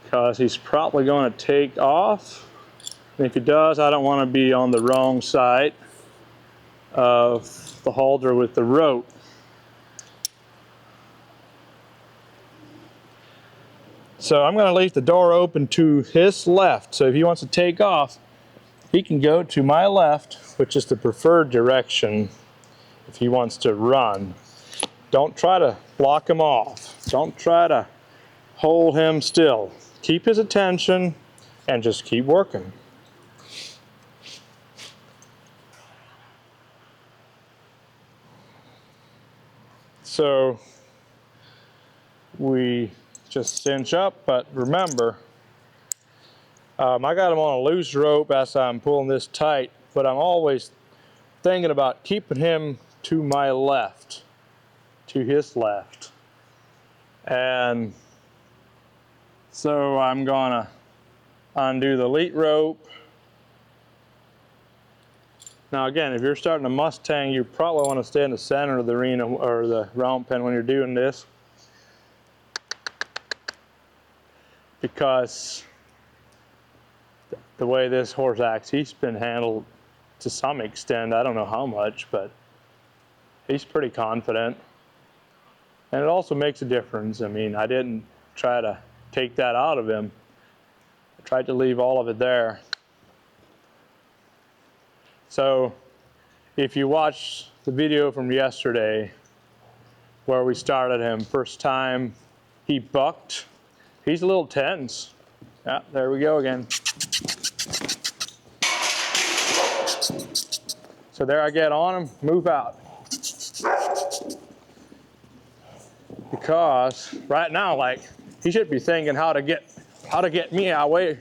because he's probably going to take off. And if he does, I don't want to be on the wrong side of the halter with the rope. So I'm going to leave the door open to his left. So if he wants to take off, he can go to my left, which is the preferred direction if he wants to run. Don't try to block him off. Don't try to hold him still. Keep his attention and just keep working. So we just cinch up, but remember, I got him on a loose rope as I'm pulling this tight, but I'm always thinking about keeping him to my left, to his left. And so I'm gonna undo the lead rope. Now again, if you're starting a Mustang, you probably want to stay in the center of the arena or the round pen when you're doing this, because the way this horse acts, he's been handled to some extent. I don't know how much, but he's pretty confident. And it also makes a difference. I mean, I didn't try to take that out of him. I tried to leave all of it there. So if you watch the video from yesterday where we started him, first time he bucked, he's a little tense. Yeah, there we go again. So there I get on him, move out. Because right now, like, he should be thinking how to get me away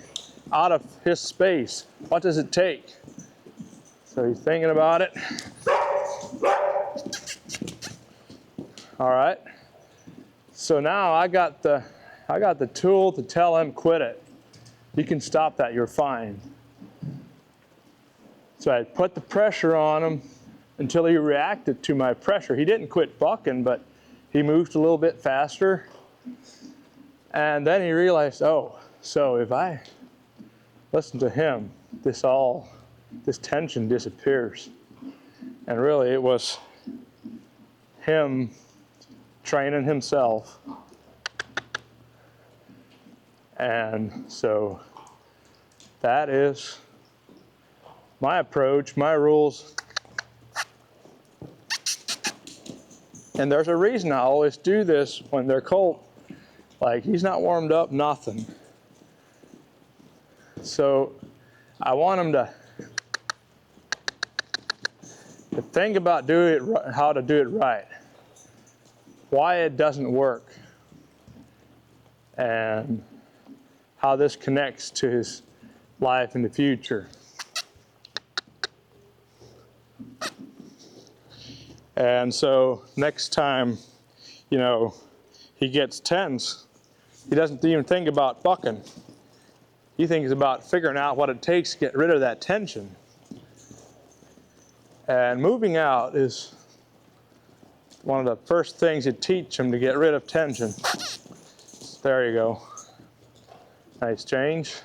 out of his space. What does it take? So he's thinking about it. All right. So now I got the tool to tell him quit it. You can stop that, you're fine. So I put the pressure on him until he reacted to my pressure. He didn't quit bucking, but he moved a little bit faster. And then he realized, oh, so if I listen to him, this tension disappears. And really it was him training himself. And so that is my approach, my rules. And there's a reason I always do this when they're colt. Like, he's not warmed up, nothing. So I want him to think about how to do it right, why it doesn't work, and how this connects to his life in the future. And so next time, you know, he gets tense, he doesn't even think about bucking. He thinks about figuring out what it takes to get rid of that tension. And moving out is one of the first things you teach him to get rid of tension. There you go. Nice change.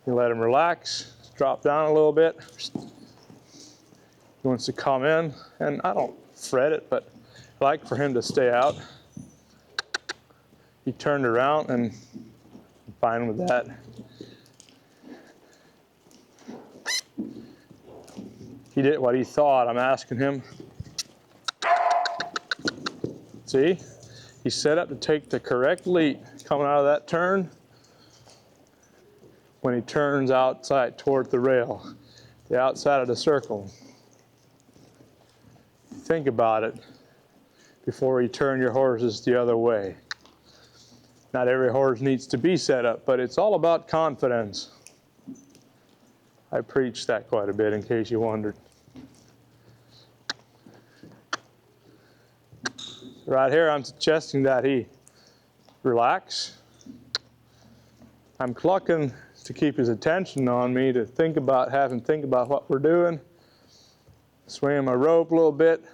You let him relax, drop down a little bit. He wants to come in, and I don't fret it, but I like for him to stay out. He turned around, and I'm fine with that. He did what he thought. I'm asking him. See? He's set up to take the correct leap coming out of that turn when he turns outside toward the rail, the outside of the circle. Think about it before you turn your horses the other way. Not every horse needs to be set up, but it's all about confidence. I preach that quite a bit in case you wondered. Right here, I'm suggesting that he relax. I'm clucking to keep his attention on me, to have him think about what we're doing. Swinging my rope a little bit,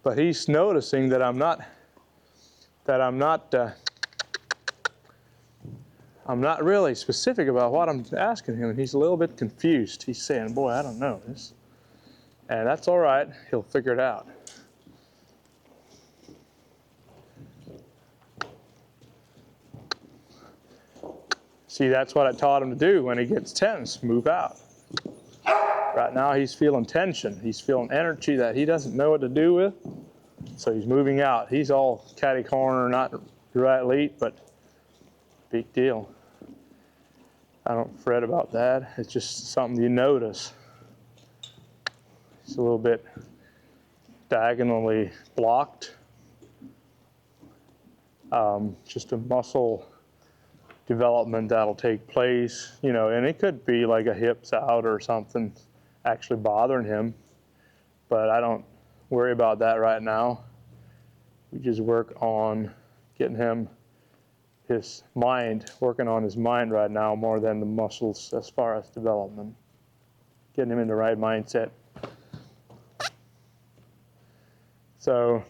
but he's noticing that I'm not really specific about what I'm asking him, and he's a little bit confused. He's saying, boy, I don't know this. And that's all right, he'll figure it out. See, that's what I taught him to do when he gets tense, move out. Right now he's feeling tension. He's feeling energy that he doesn't know what to do with. So he's moving out. He's all catty corner, not the right lead, but big deal. I don't fret about that. It's just something you notice. It's a little bit diagonally blocked. Just a muscle development that'll take place, you know, and it could be like a hip's out or something actually bothering him, but I don't worry about that right now. We just work on getting him, his mind, working on his mind right now more than the muscles as far as development. Getting him in the right mindset. So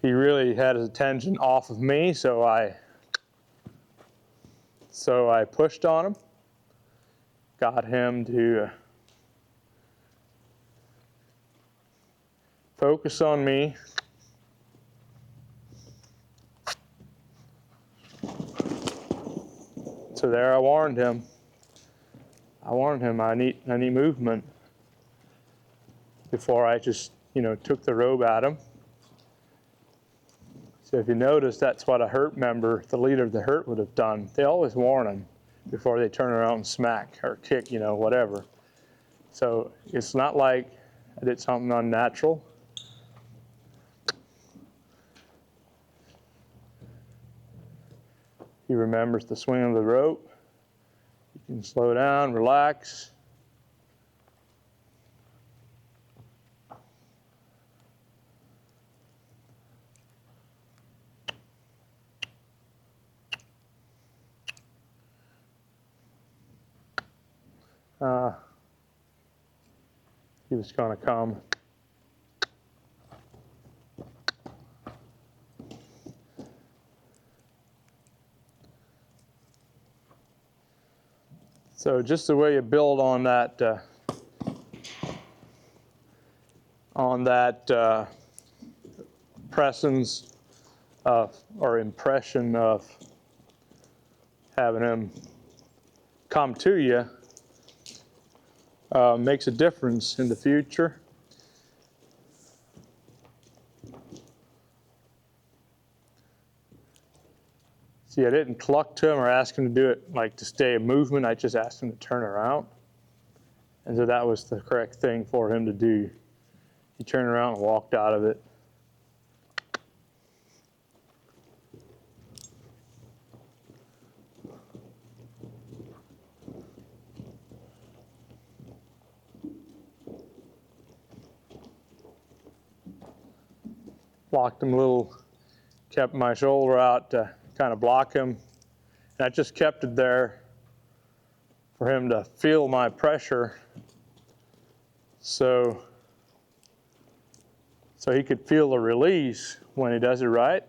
he really had his attention off of me, so I pushed on him, got him to focus on me. So there I warned him. I need movement before I just, you know, took the robe at him. So if you notice, that's what a hurt member, the leader of the hurt, would have done. They always warn him before they turn around and smack or kick, you know, whatever. So it's not like I did something unnatural. He remembers the swing of the rope. You can slow down, relax. He was going to come. So just the way you build on that presence of, or impression of having him come to you, makes a difference in the future. See, I didn't cluck to him or ask him to do it like to stay in movement. I just asked him to turn around. And so that was the correct thing for him to do. He turned around and walked out of it. Blocked him a little, kept my shoulder out to kind of block him. And I just kept it there for him to feel my pressure so he could feel the release when he does it right.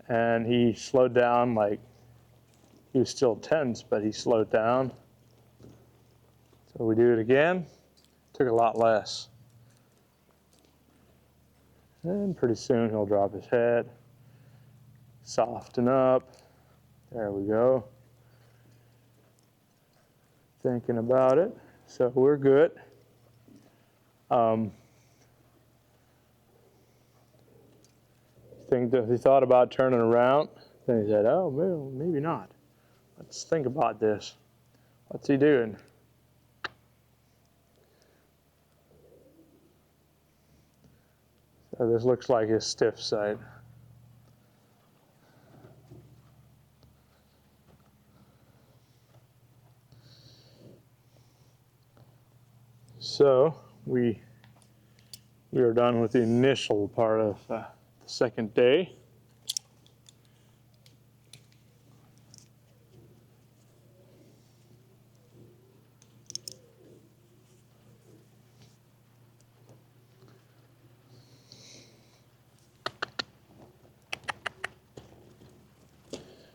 And he slowed down, like he was still tense, but he slowed down. So we do it again. Took a lot less. And pretty soon he'll drop his head, soften up. There we go. Thinking about it. So we're good. He thought about turning around. Then he said, oh, well, maybe not. Let's think about this. What's he doing? So this looks like his stiff side. So we are done with the initial part of the second day.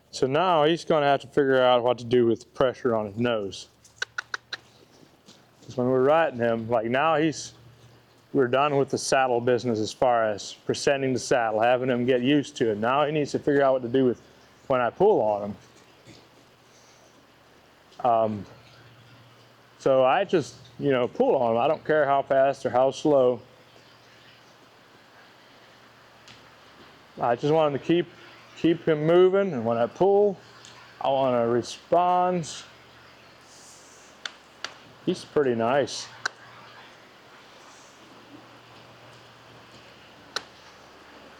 So now he's going to have to figure out what to do with pressure on his nose. Because when we're riding him, like now we're done with the saddle business as far as presenting the saddle, having him get used to it. Now he needs to figure out what to do with when I pull on him. So I just, you know, pull on him. I don't care how fast or how slow. I just want him to keep him moving, and when I pull, I want to respond. He's pretty nice.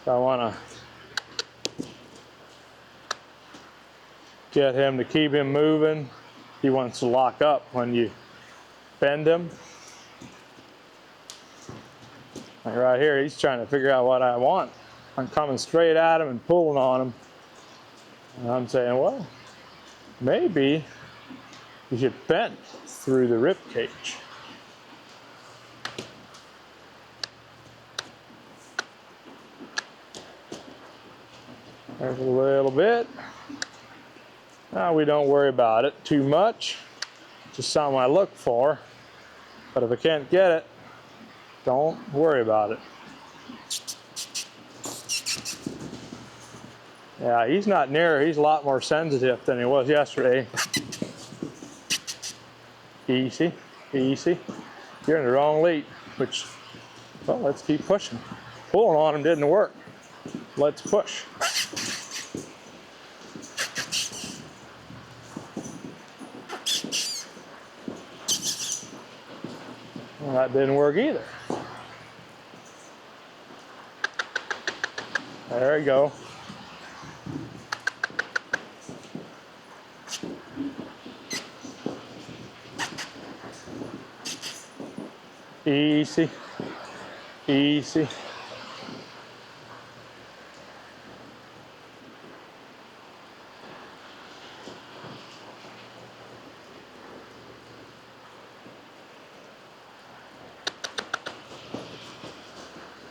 So I want to get him to keep him moving. He wants to lock up when you bend him. Like right here, he's trying to figure out what I want. I'm coming straight at him and pulling on him. And I'm saying, well, maybe you should bend through the rib cage. There's a little bit. Now we don't worry about it too much. Just something I look for. But if I can't get it, don't worry about it. Yeah, he's not near. He's a lot more sensitive than he was yesterday. Easy, easy. You're in the wrong lead, which, well, let's keep pushing. Pulling on him didn't work. Let's push. Well, that didn't work either. There we go. Easy, easy.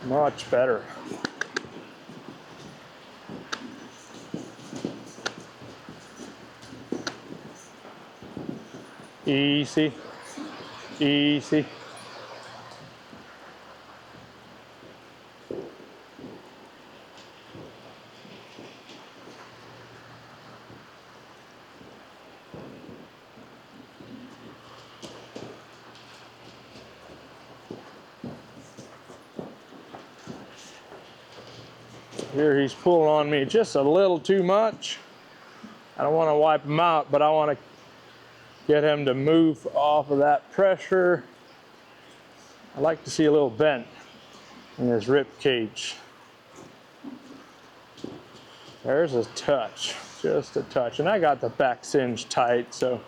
Much better. Easy, easy. Here he's pulling on me just a little too much. I don't want to wipe him out, but I want to get him to move off of that pressure. I like to see a little bend in his rib cage. There's a touch, just a touch. And I got the back cinch tight, so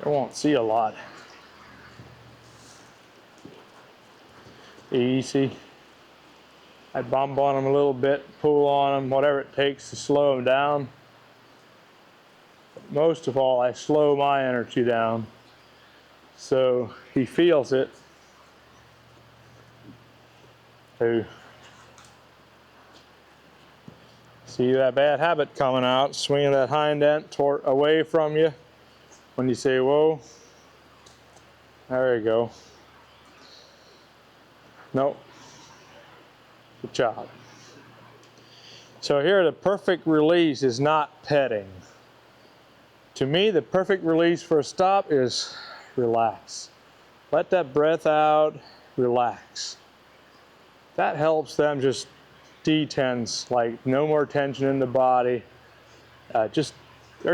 I won't see a lot. Easy. I bump on him a little bit, pull on him, whatever it takes to slow him down. But most of all, I slow my energy down so he feels it. So, see that bad habit coming out, swinging that hind end away from you. When you say, whoa, there you go. Nope. Good job. So here, the perfect release is not petting. To me, the perfect release for a stop is relax. Let that breath out, relax. That helps them just detense, like no more tension in the body. There's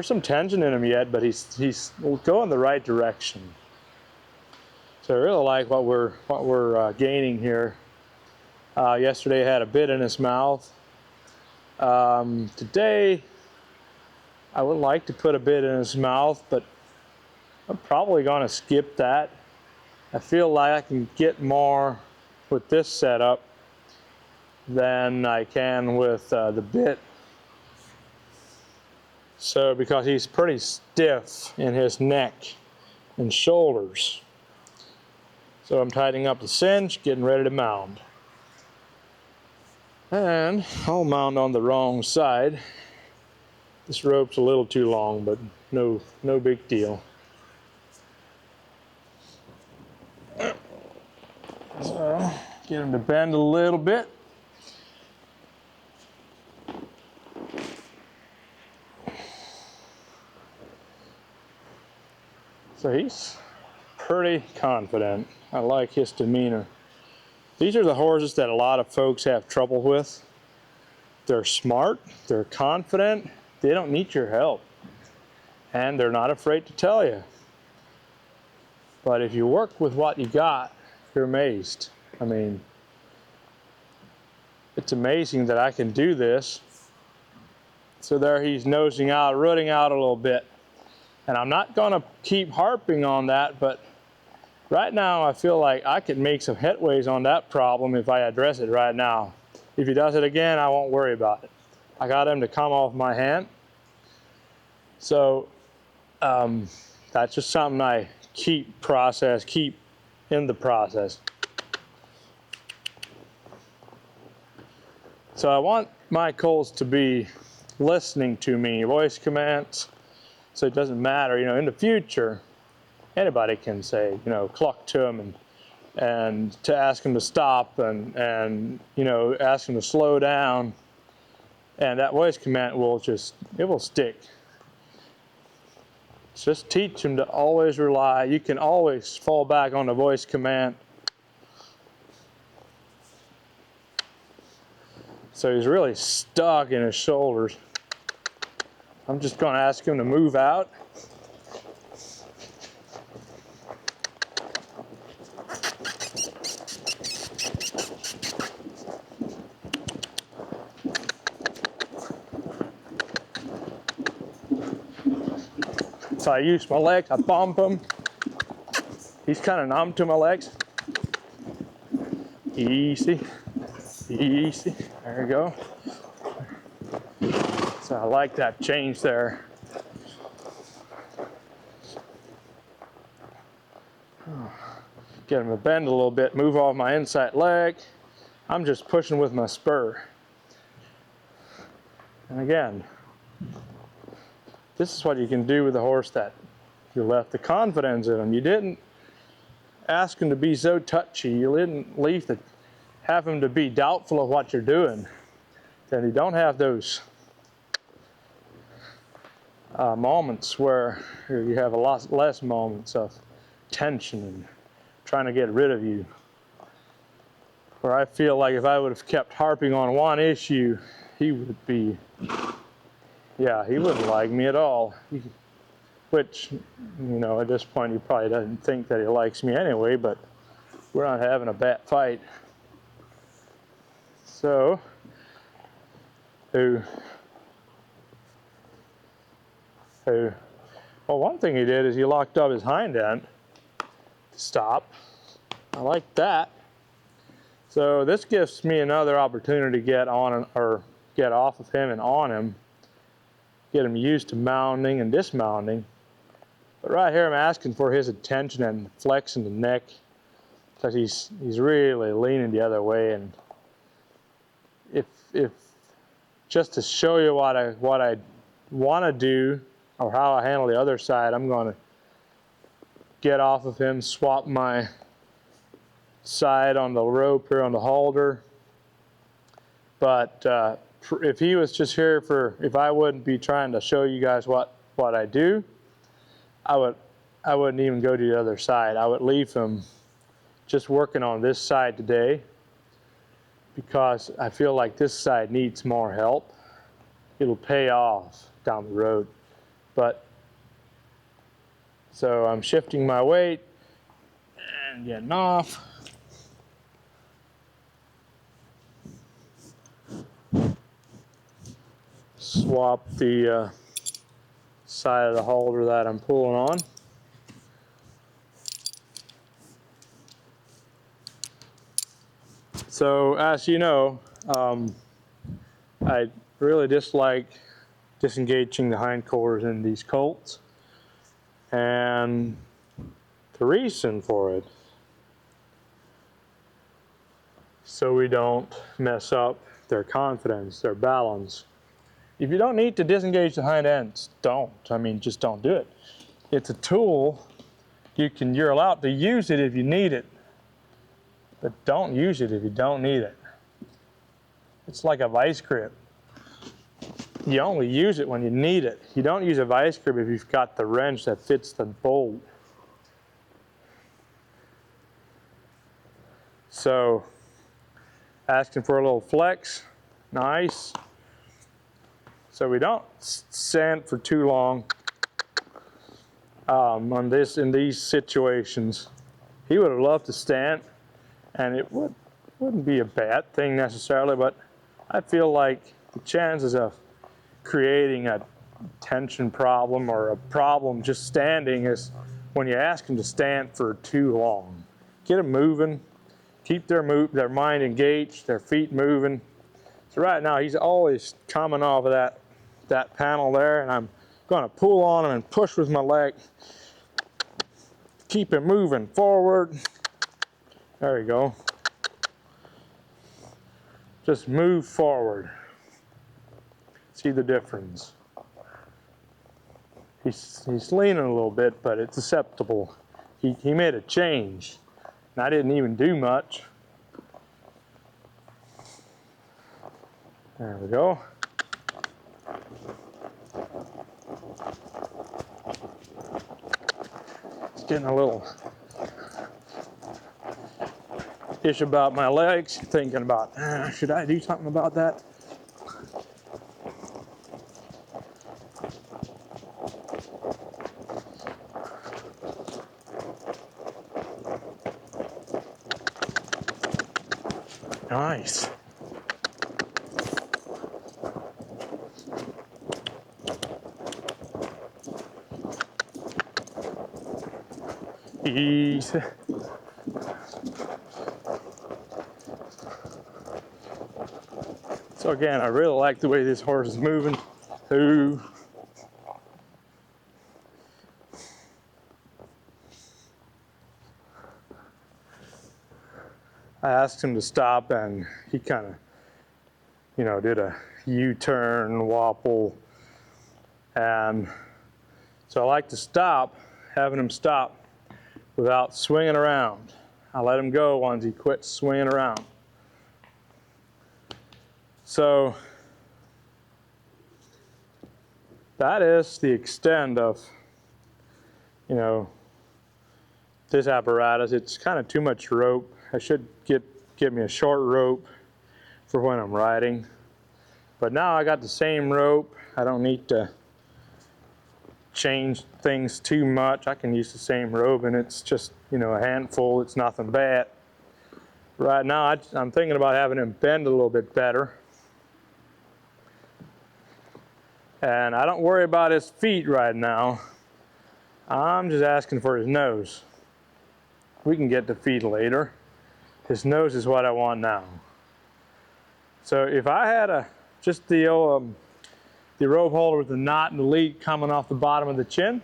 some tension in him yet, but he's going the right direction. So I really like what we're gaining here. Yesterday I had a bit in his mouth. Today I would like to put a bit in his mouth, but I'm probably going to skip that. I feel like I can get more with this setup than I can with the bit. So because he's pretty stiff in his neck and shoulders. So I'm tightening up the cinch, getting ready to mount. And I'll mount on the wrong side. This rope's a little too long, but no big deal. So get him to bend a little bit. So he's pretty confident. I like his demeanor. These are the horses that a lot of folks have trouble with. They're smart, they're confident, they don't need your help. And they're not afraid to tell you. But if you work with what you got, you're amazed. I mean, it's amazing that I can do this So there he's nosing out, rooting out a little bit. And I'm not gonna keep harping on that, but right now I feel like I could make some headways on that problem if I address it right now. If he does it again, I won't worry about it. I got him to come off my hand. So that's just something I keep in the process. So I want my colts to be listening to me, voice commands. So it doesn't matter, in the future, anybody can say, cluck to them and to ask them to stop and ask them to slow down. And that voice command will stick. Just teach them to always rely. You can always fall back on the voice command. So he's really stuck in his shoulders. I'm just going to ask him to move out. So I use my legs, I bump him. He's kind of numb to my legs. Easy, easy, there you go. So I like that change there. Get him to bend a little bit, move off my inside leg. I'm just pushing with my spur. And again, this is what you can do with a horse that you left the confidence in him. You didn't ask him to be so touchy. You didn't have him to be doubtful of what you're doing. Then you don't have those moments where you have a lot less moments of tension and trying to get rid of you. Where I feel like if I would have kept harping on one issue, he wouldn't like me at all. Which, at this point he probably doesn't think that he likes me anyway, but we're not having a bad fight. So, well, one thing he did is he locked up his hind end to stop. I like that. So this gives me another opportunity to get on or get off of him and on him, get him used to mounting and dismounting. But right here I'm asking for his attention and flexing the neck because he's really leaning the other way. And if just to show you what I want to do or how I handle the other side, I'm going to get off of him, swap my side on the rope here on the halter. But if he was just here if I wouldn't be trying to show you guys what I do, I wouldn't even go to the other side. I would leave him just working on this side today because I feel like this side needs more help. It'll pay off down the road. But so I'm shifting my weight and getting off. Swap the side of the halter that I'm pulling on. So as you know, I really dislike disengaging the hindquarters in these colts, and the reason for it, so we don't mess up their confidence, their balance. If you don't need to disengage the hind ends, don't. Just don't do it. It's a tool. You're allowed to use it if you need it, but don't use it if you don't need it. It's like a vice grip. You only use it when you need it. You don't use a vice grip if you've got the wrench that fits the bolt. So, asking for a little flex, nice. So we don't stand for too long in these situations. He would have loved to stand, and it wouldn't be a bad thing necessarily, but I feel like the chances of creating a tension problem or a problem just standing is when you ask them to stand for too long. Get them moving, keep their mind engaged, their feet moving. So right now he's always coming off of that panel there, and I'm going to pull on him and push with my leg. Keep him moving forward. There you go. Just move forward. See the difference. He's leaning a little bit, but it's acceptable. He made a change, and I didn't even do much. There we go. It's getting a little ish about my legs, thinking about, should I do something about that? Nice. Easy. So again, I really like the way this horse is moving. Ooh. I asked him to stop, and he kind of, did a U-turn, wobble. And so I like to stop, having him stop without swinging around. I let him go once he quits swinging around. So that is the extent of, this apparatus. It's kind of too much rope. I should get me a short rope for when I'm riding. But now I got the same rope. I don't need to change things too much. I can use the same rope, and it's just, a handful. It's nothing bad. Right now, I'm thinking about having him bend a little bit better. And I don't worry about his feet right now. I'm just asking for his nose. We can get the feet later. His nose is what I want now. So if I had just the rope holder with the knot and the lead coming off the bottom of the chin,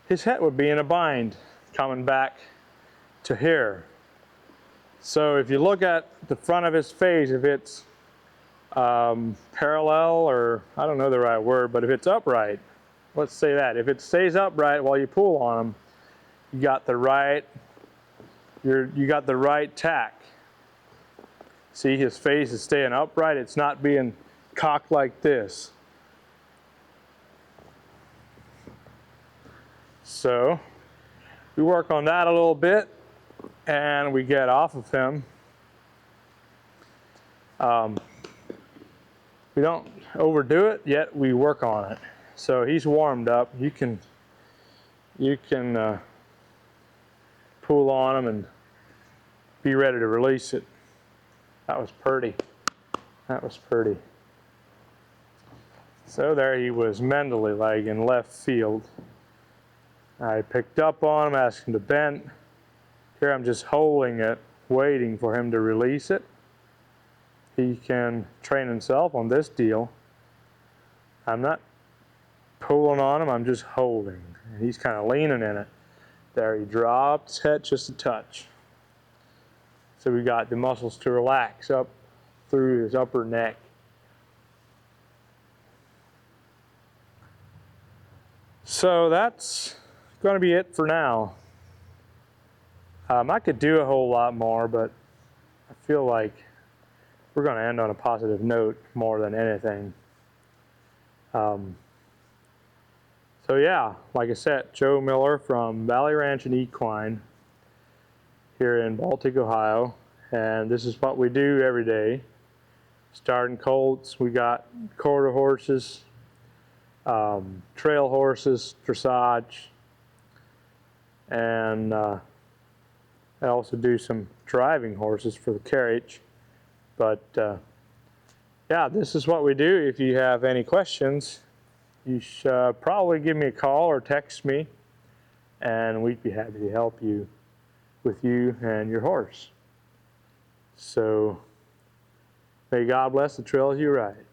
his head would be in a bind coming back to here. So if you look at the front of his face, if it's parallel, or I don't know the right word, but if it's upright, let's say that. If it stays upright while you pull on him, you got the right tack. See, his face is staying upright. It's not being cocked like this. So we work on that a little bit, and we get off of him. We don't overdo it, yet we work on it. So he's warmed up. You can pull on him and be ready to release it. That was pretty. That was pretty. So there he was, mentally like in left field. I picked up on him, asked him to bend. Here I'm just holding it, waiting for him to release it. He can train himself on this deal. I'm not pulling on him, I'm just holding. He's kind of leaning in it. There, he dropped his head just a touch. So we got the muscles to relax up through his upper neck. So that's going to be it for now. I could do a whole lot more, but I feel like we're going to end on a positive note more than anything. So yeah, like I said, Joe Miller from Valley Ranch and Equine here in Baltic, Ohio, and this is what we do every day. Starting colts, we got quarter horses, trail horses, dressage, and I also do some driving horses for the carriage, but yeah, this is what we do. If you have any questions, you should probably give me a call or text me, and we'd be happy to help you with you and your horse. So may God bless the trails you ride.